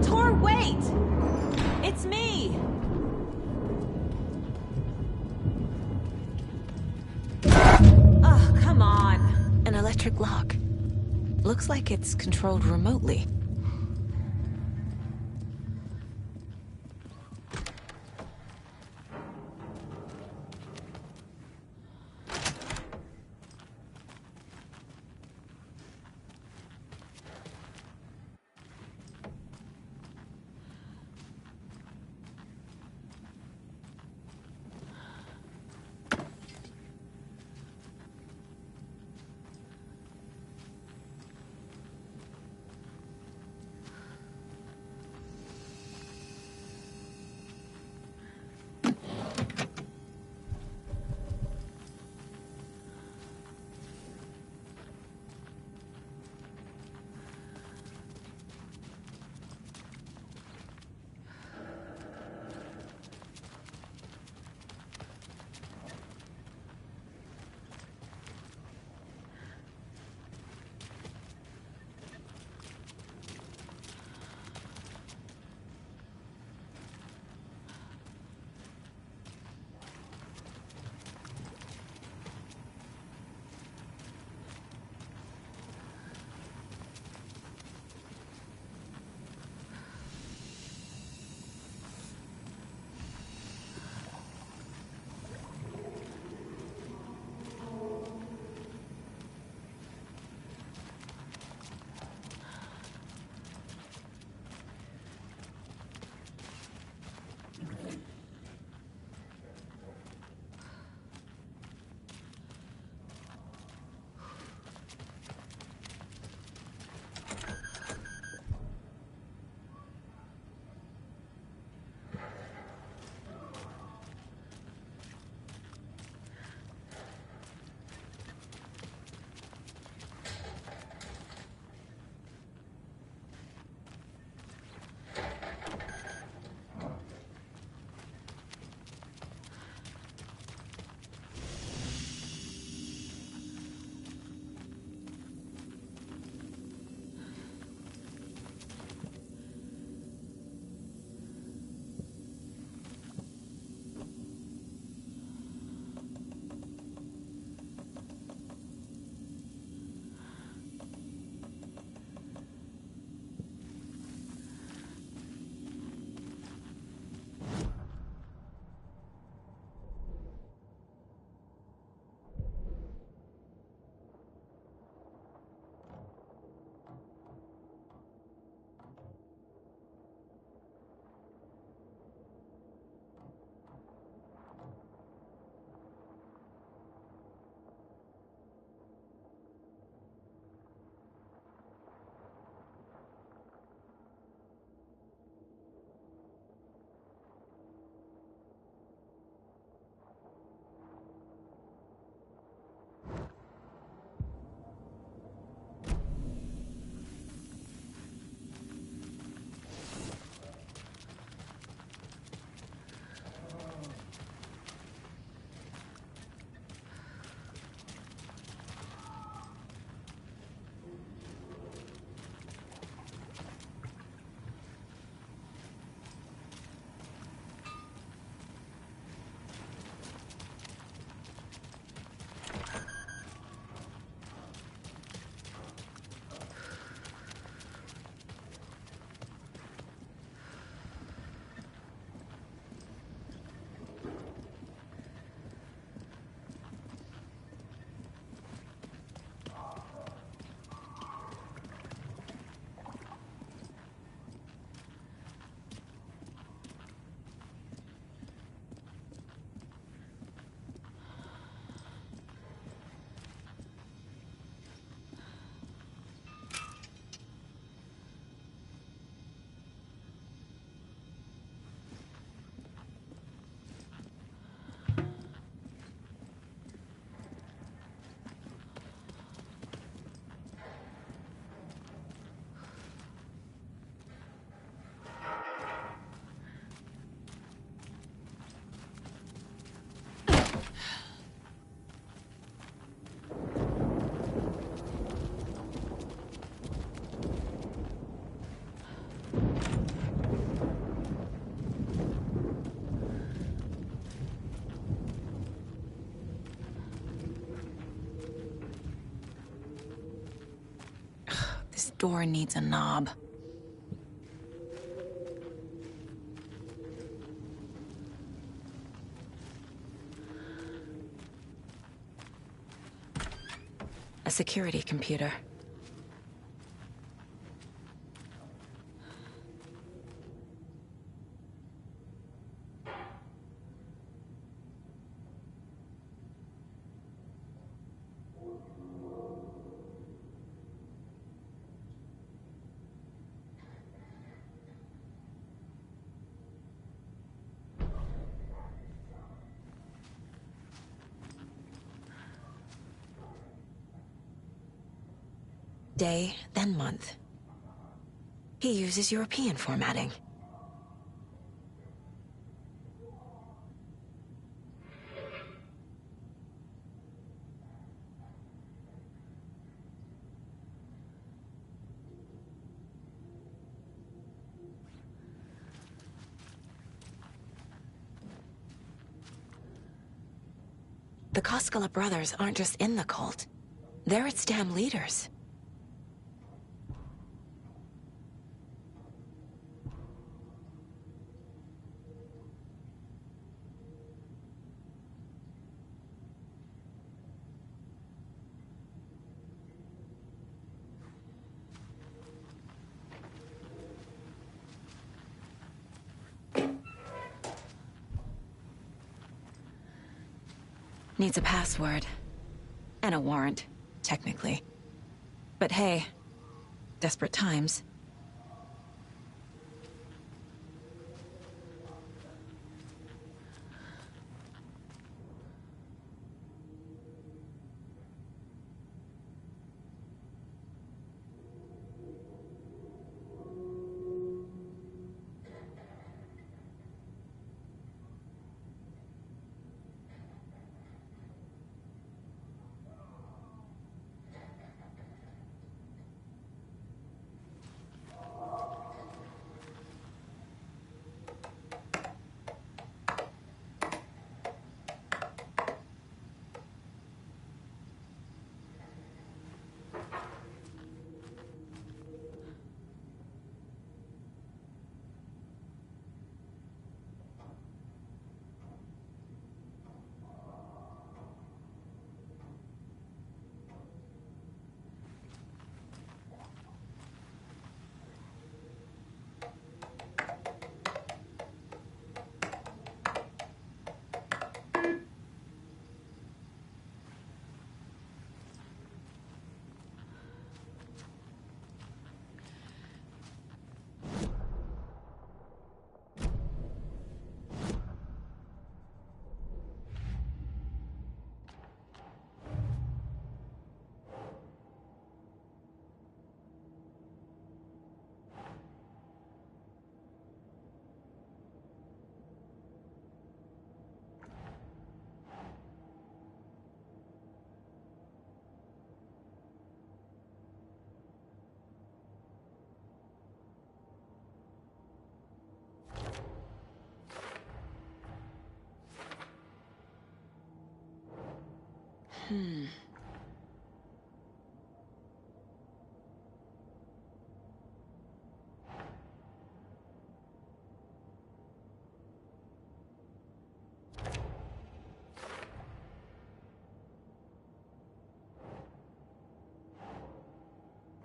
Tor, wait! It's me! Oh, come on. An electric lock. Looks like it's controlled remotely. door needs a knob. A security computer. Day, then month. He uses European formatting. The Koskela brothers aren't just in the cult. They're its damn leaders. Needs a password. And a warrant, technically. But hey, desperate times.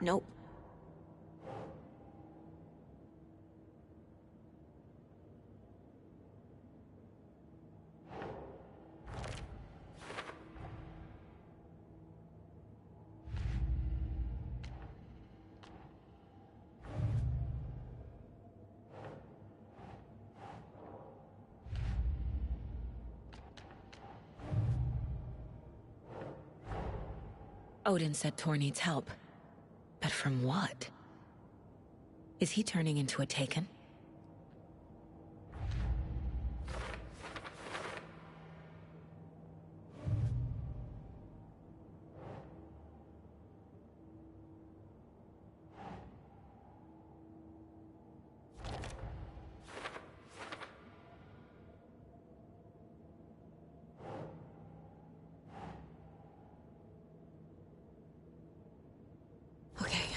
Nope. Odin said Tor needs help. But from what? Is he turning into a Taken?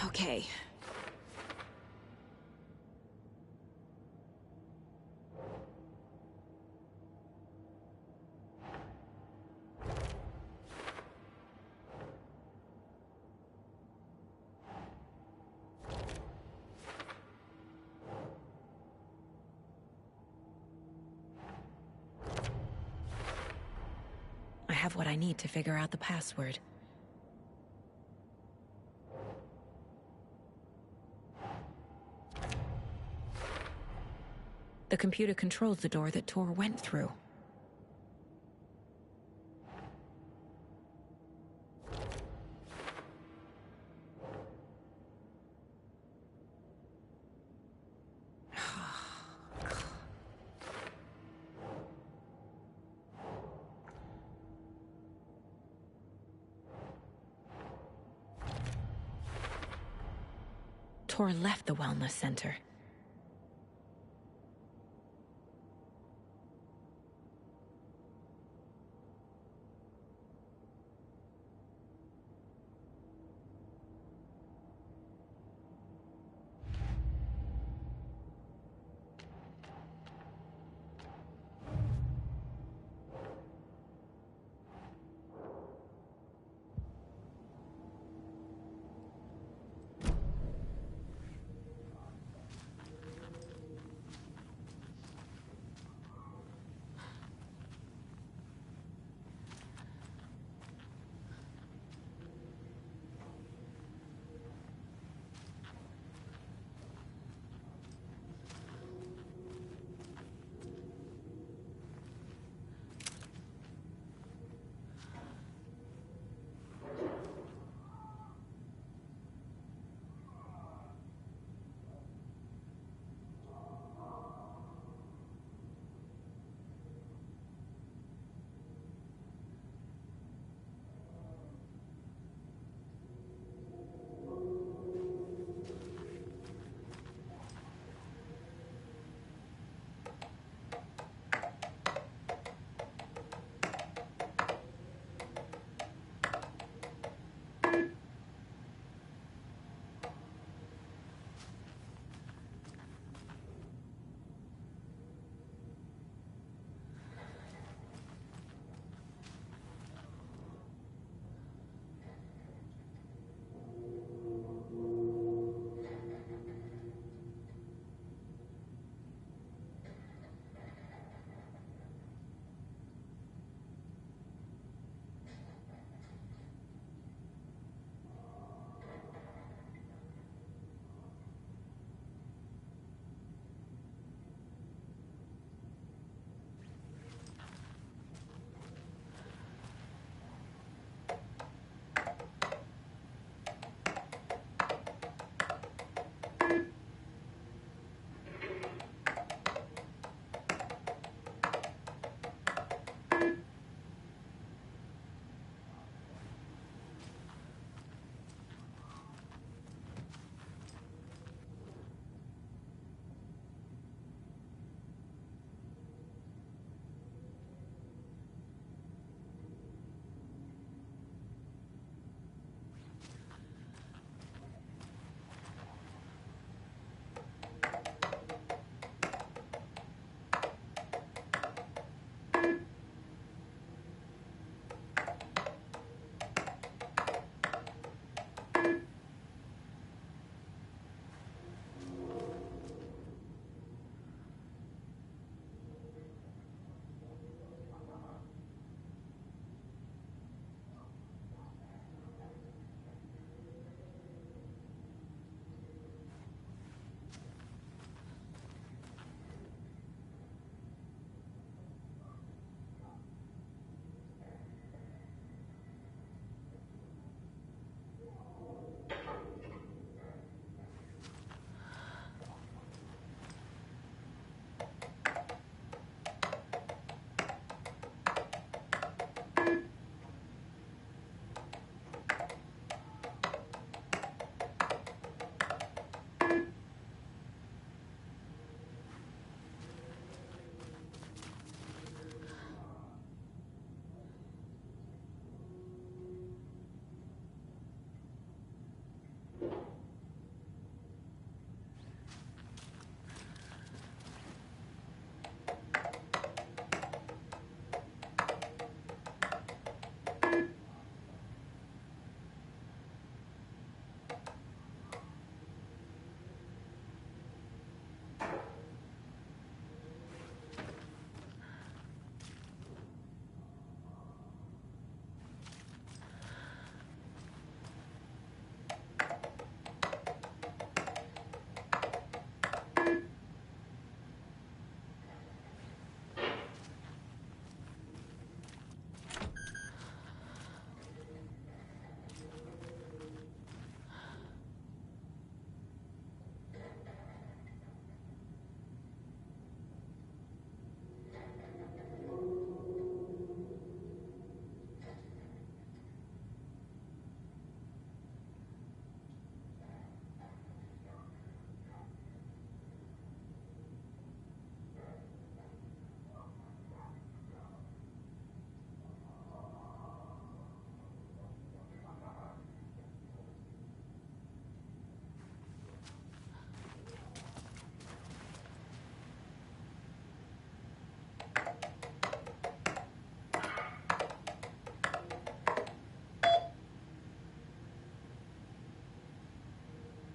Okay. I have what I need to figure out the password. The computer controls the door that Tor went through. Tor left the wellness center.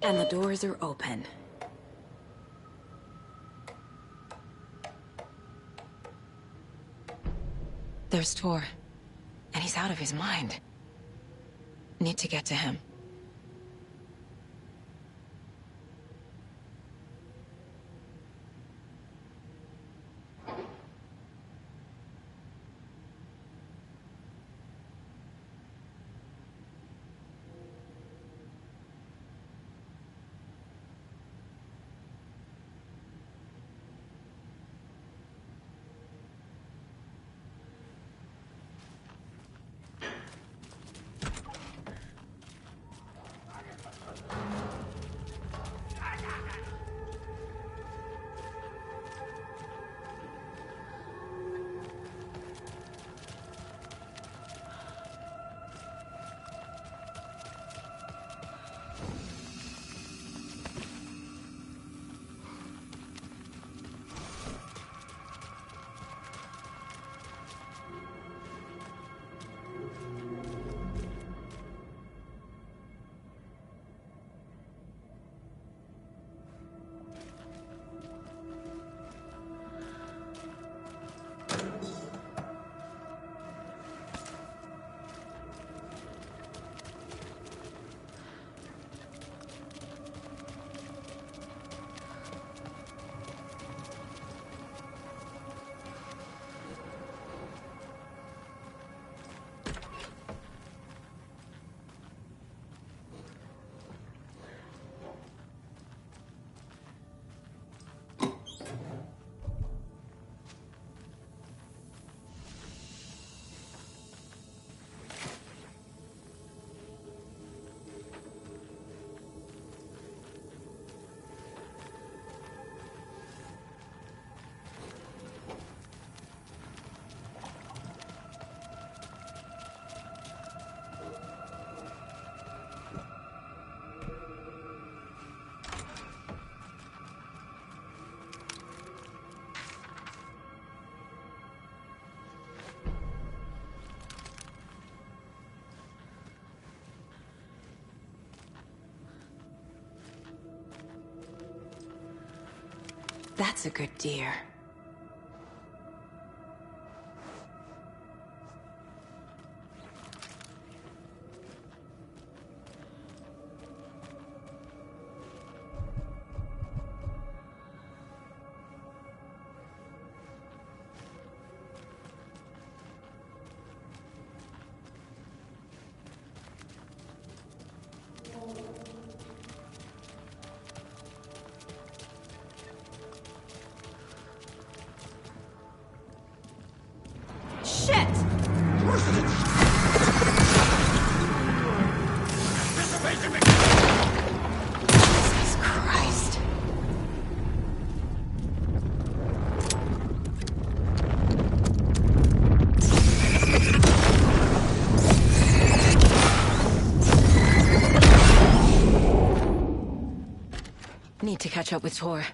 And the doors are open. There's Tor. And he's out of his mind. Need to get to him. That's a good deer. Jesus Christ. Need to catch up with Tor.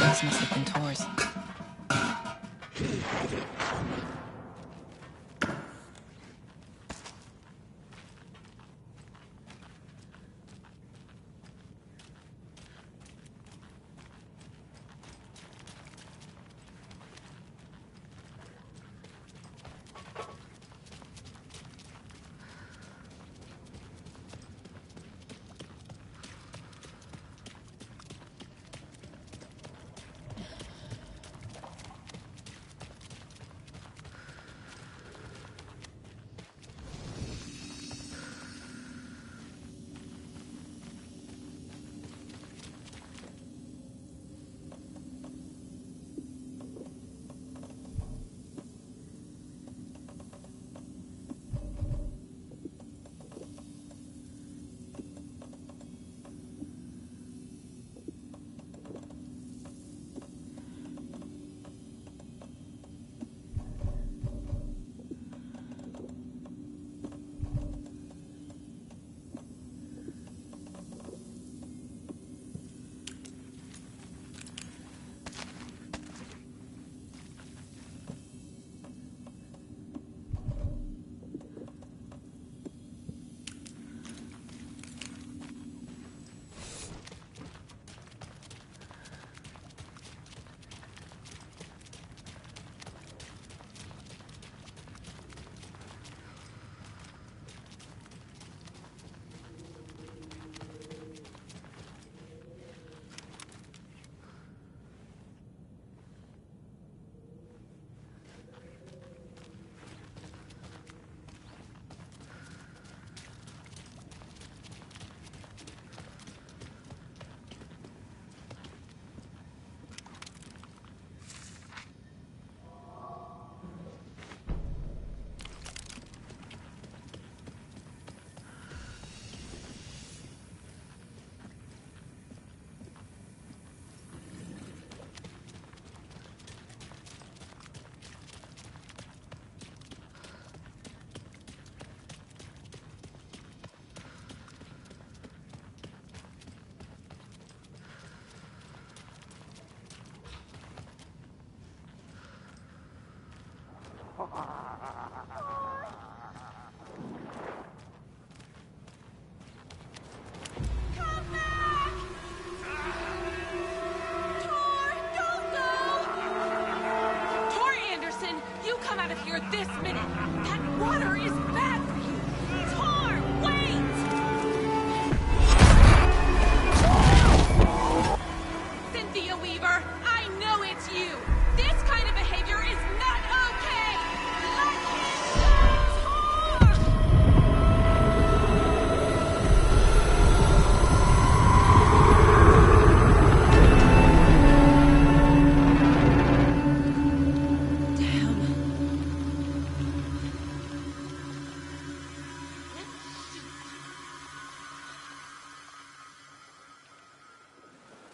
Those must have been Tor's.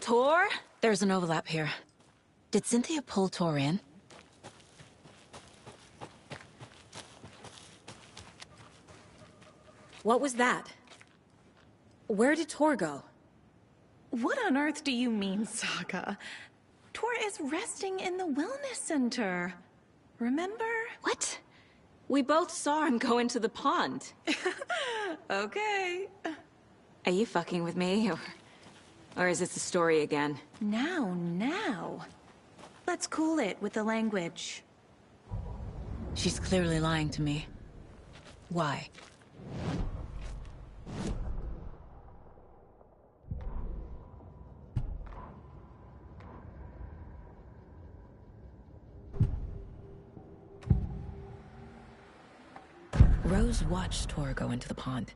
Tor? There's an overlap here. Did Cynthia pull Tor in? What was that? Where did Tor go? What on earth do you mean, Saga? Tor is resting in the wellness center. Remember? What? We both saw him go into the pond. Okay. Are you fucking with me, or is this a story again? Now. Let's cool it with the language. She's clearly lying to me. Why? Rose watched Tor go into the pond.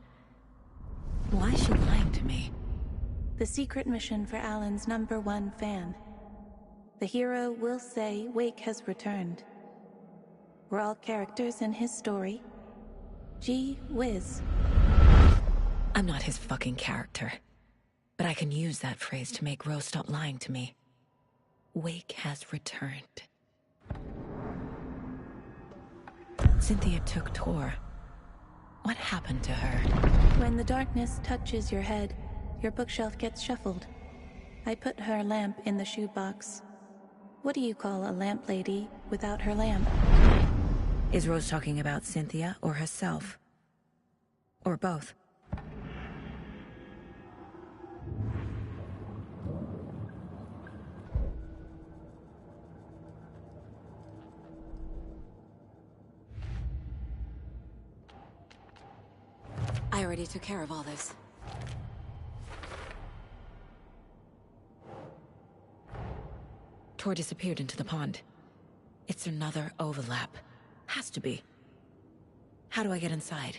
Why is she lying to me? The secret mission for Alan's #1 fan. The hero will say Wake has returned. We're all characters in his story. Gee whiz. I'm not his fucking character. But I can use that phrase to make Rose stop lying to me. Wake has returned. Cynthia took Tor. What happened to her? When the darkness touches your head, your bookshelf gets shuffled. I put her lamp in the shoebox. What do you call a lamp lady without her lamp? Is Rose talking about Cynthia or herself? Or both? I already took care of all this. Tor disappeared into the pond. It's another overlap. Has to be. How do I get inside?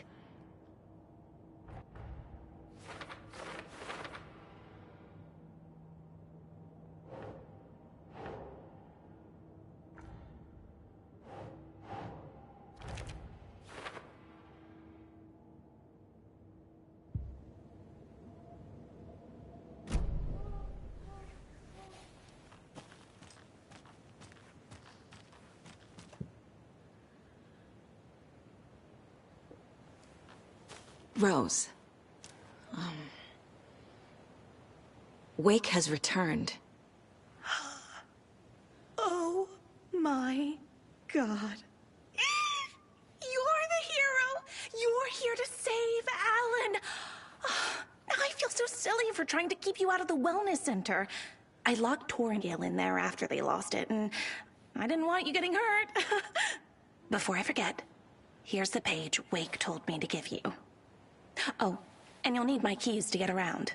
Rose. Wake has returned. Oh my God. You're the hero! You're here to save Alan! I feel so silly for trying to keep you out of the wellness center. I locked Tor and Gale in there after they lost it, and I didn't want you getting hurt. Before I forget, here's the page Wake told me to give you. Oh, and you'll need my keys to get around.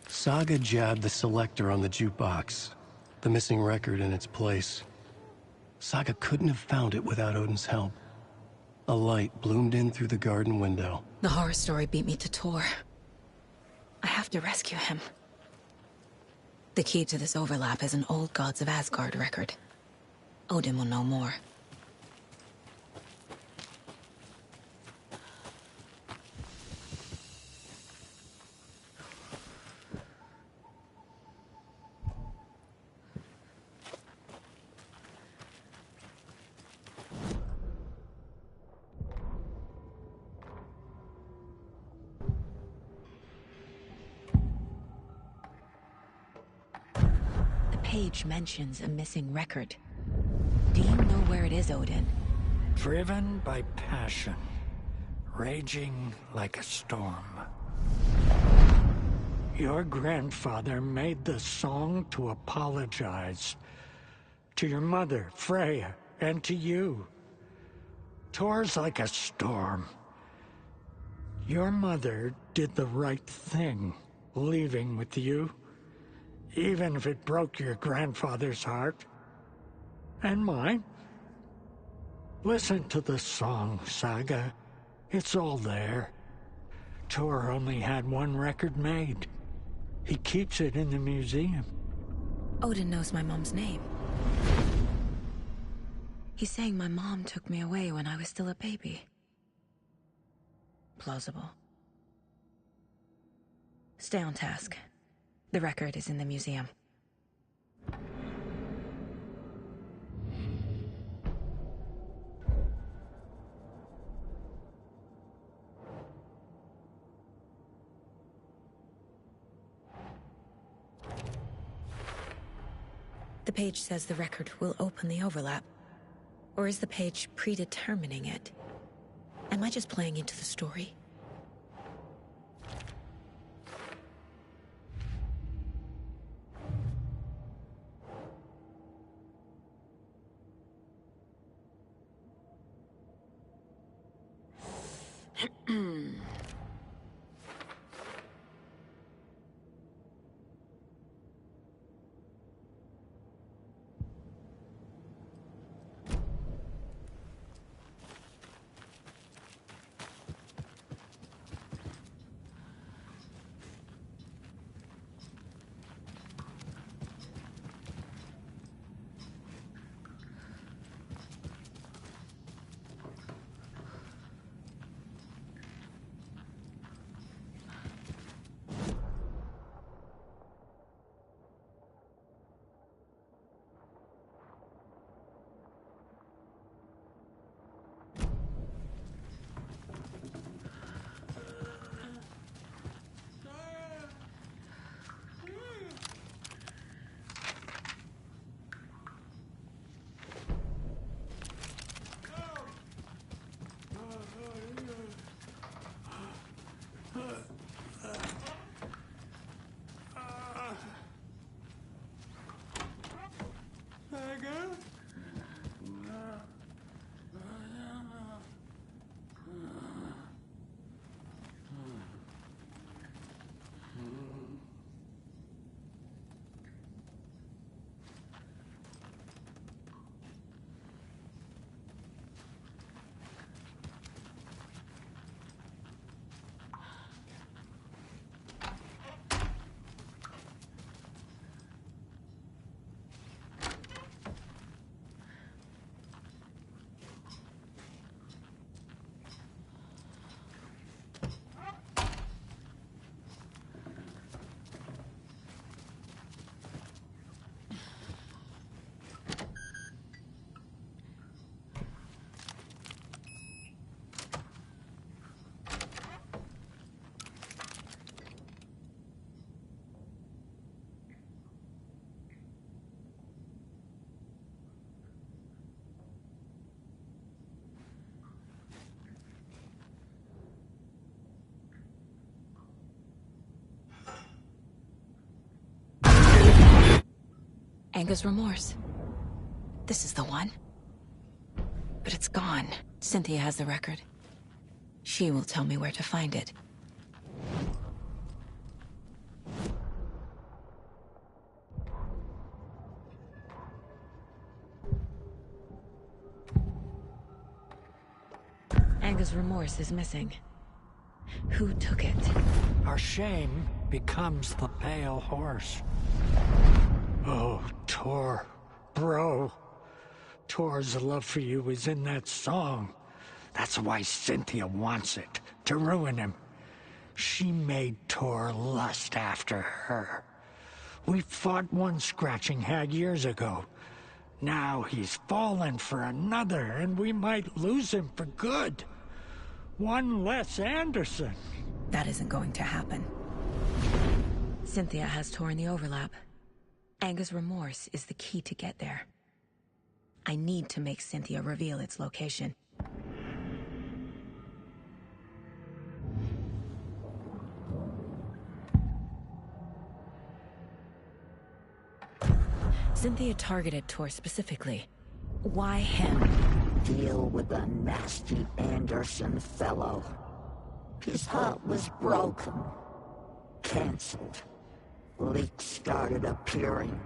Saga jabbed the selector on the jukebox, the missing record in its place. Saga couldn't have found it without Odin's help. A light bloomed in through the garden window. The horror story beat me to Tor. I have to rescue him. The key to this overlap is an old Gods of Asgard record. Odin will know more. The page mentions a missing record. Do you know where it is, Odin? Driven by passion, raging like a storm. Your grandfather made the song to apologize to your mother, Freya, and to you. Tor's like a storm. Your mother did the right thing, leaving with you, even if it broke your grandfather's heart. And mine. Listen to the song, Saga. It's all there. Tor only had one record made. He keeps it in the museum. Odin knows my mom's name. He's saying my mom took me away when I was still a baby. plausible. Stay on task. The record is in the museum. The page says the record will open the overlap. Or is the page predetermining it? Am I just playing into the story? Anga's remorse. This is the one. But it's gone. Cynthia has the record. She will tell me where to find it. Anga's remorse is missing. Who took it? Our shame becomes the pale horse. Oh, Tor. Bro. Tor's love for you is in that song. That's why Cynthia wants it, to ruin him. She made Tor lust after her. We fought one scratching hag years ago. Now he's fallen for another, and we might lose him for good. One less Anderson. That isn't going to happen. Cynthia has Tor in the overlap. Anga's remorse is the key to get there. I need to make Cynthia reveal its location. Cynthia targeted Tor specifically. Why him? Deal with the nasty Anderson fellow. His heart was broken. Cancelled. Leaks started appearing.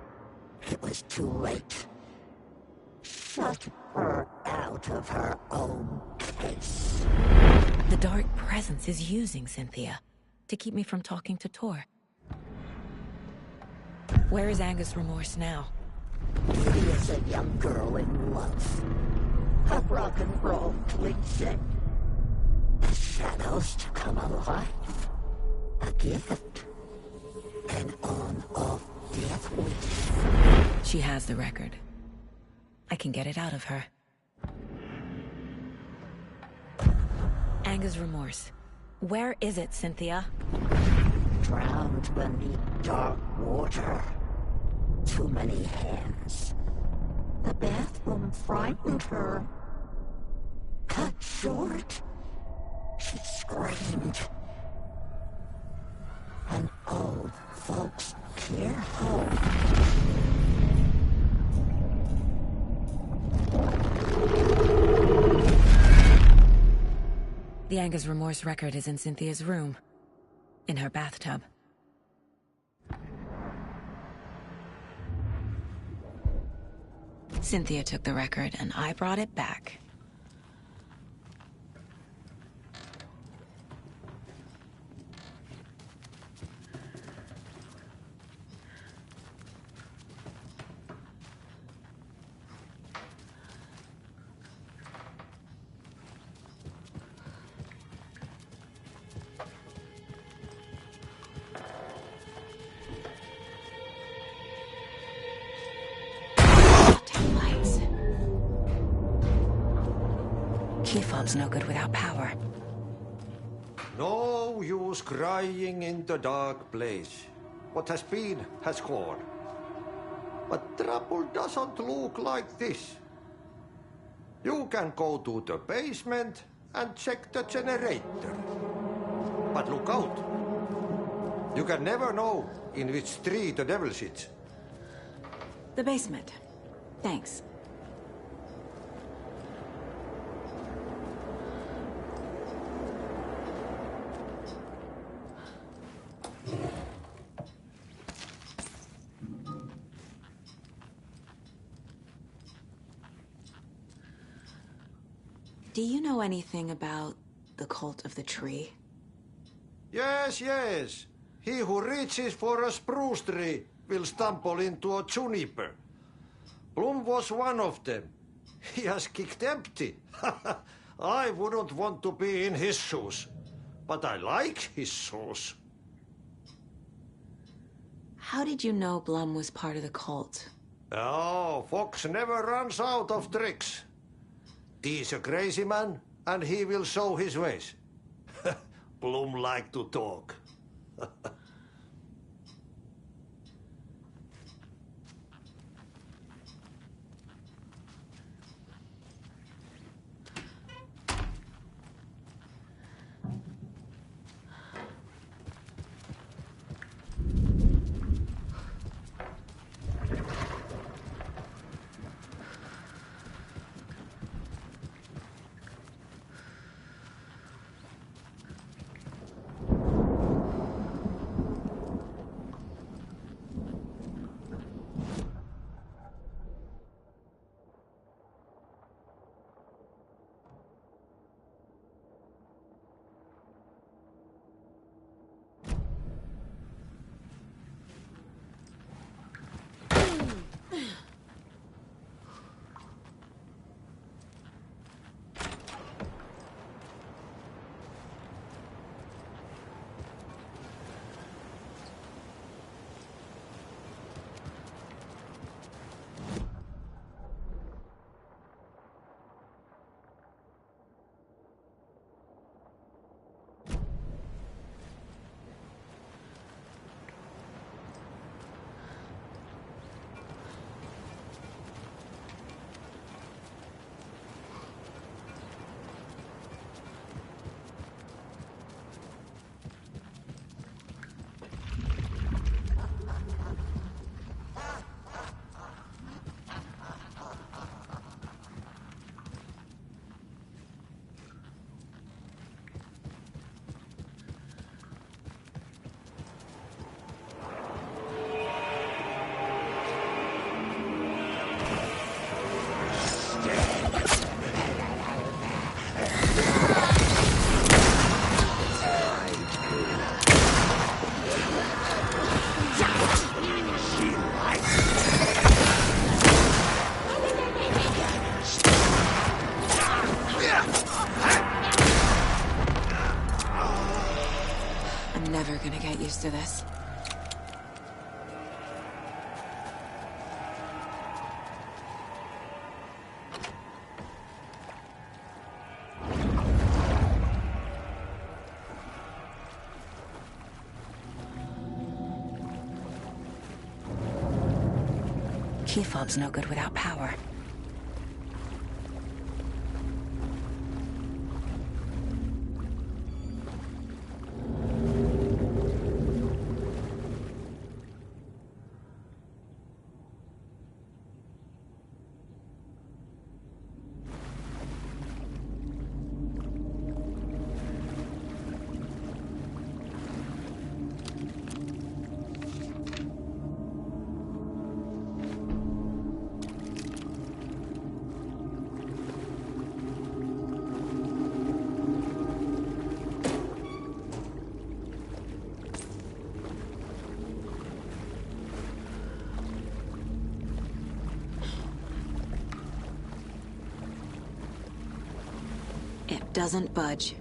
It was too late. Shut her out of her own case. The dark presence is using Cynthia to keep me from talking to Tor. Where is Anga's remorse now? She is a young girl in love. A rock and roll cliche. The shadows to come alive. A gift. An on-off death wish. She has the record. I can get it out of her. Anger's remorse. Where is it, Cynthia? Drowned beneath dark water. Too many hands. The bathroom frightened her. Cut short. She screamed. An old folks care home. The Anger's remorse record is in Cynthia's room. In her bathtub. Cynthia took the record, and I brought it back. Key fob's no good without power. No use crying in the dark place. What has been has gone. But trouble doesn't look like this. You can go to the basement and check the generator. But look out. You can never know in which tree the devil sits. The basement. Thanks. Do you know anything about the cult of the tree? Yes, yes. He who reaches for a spruce tree will stumble into a juniper. Bloom was one of them. He has kicked empty. I wouldn't want to be in his shoes. But I like his shoes. How did you know Blum was part of the cult? Oh, Fox never runs out of tricks. He's a crazy man, and he will show his ways. Bloom like to talk. to this. Key fob's no good without power. It doesn't budge.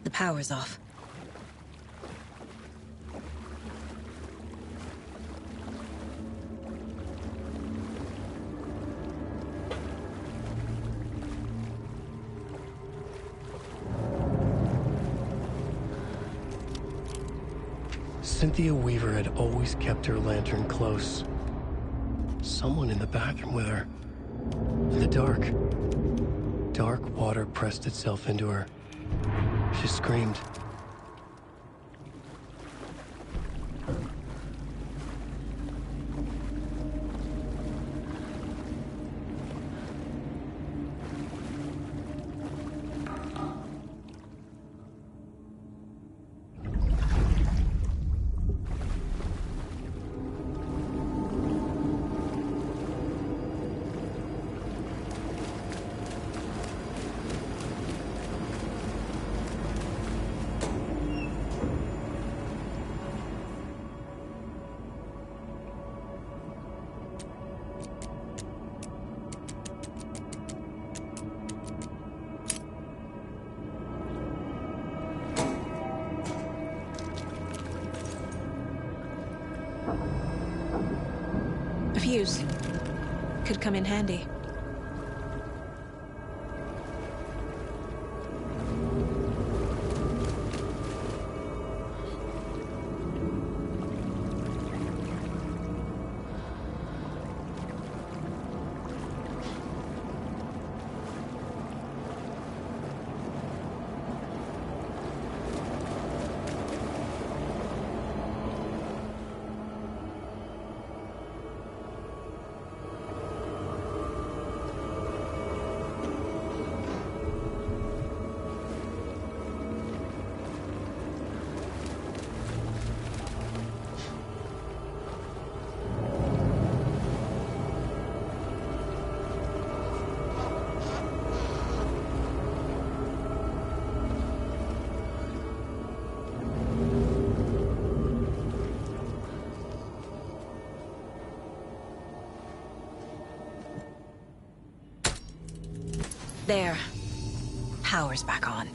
The power's off. Cynthia Weaver had always kept her lantern close. Someone in the bathroom with her. In the dark. Dark water pressed itself into her. She screamed. A fuse. Could come in handy. There. Power's back on.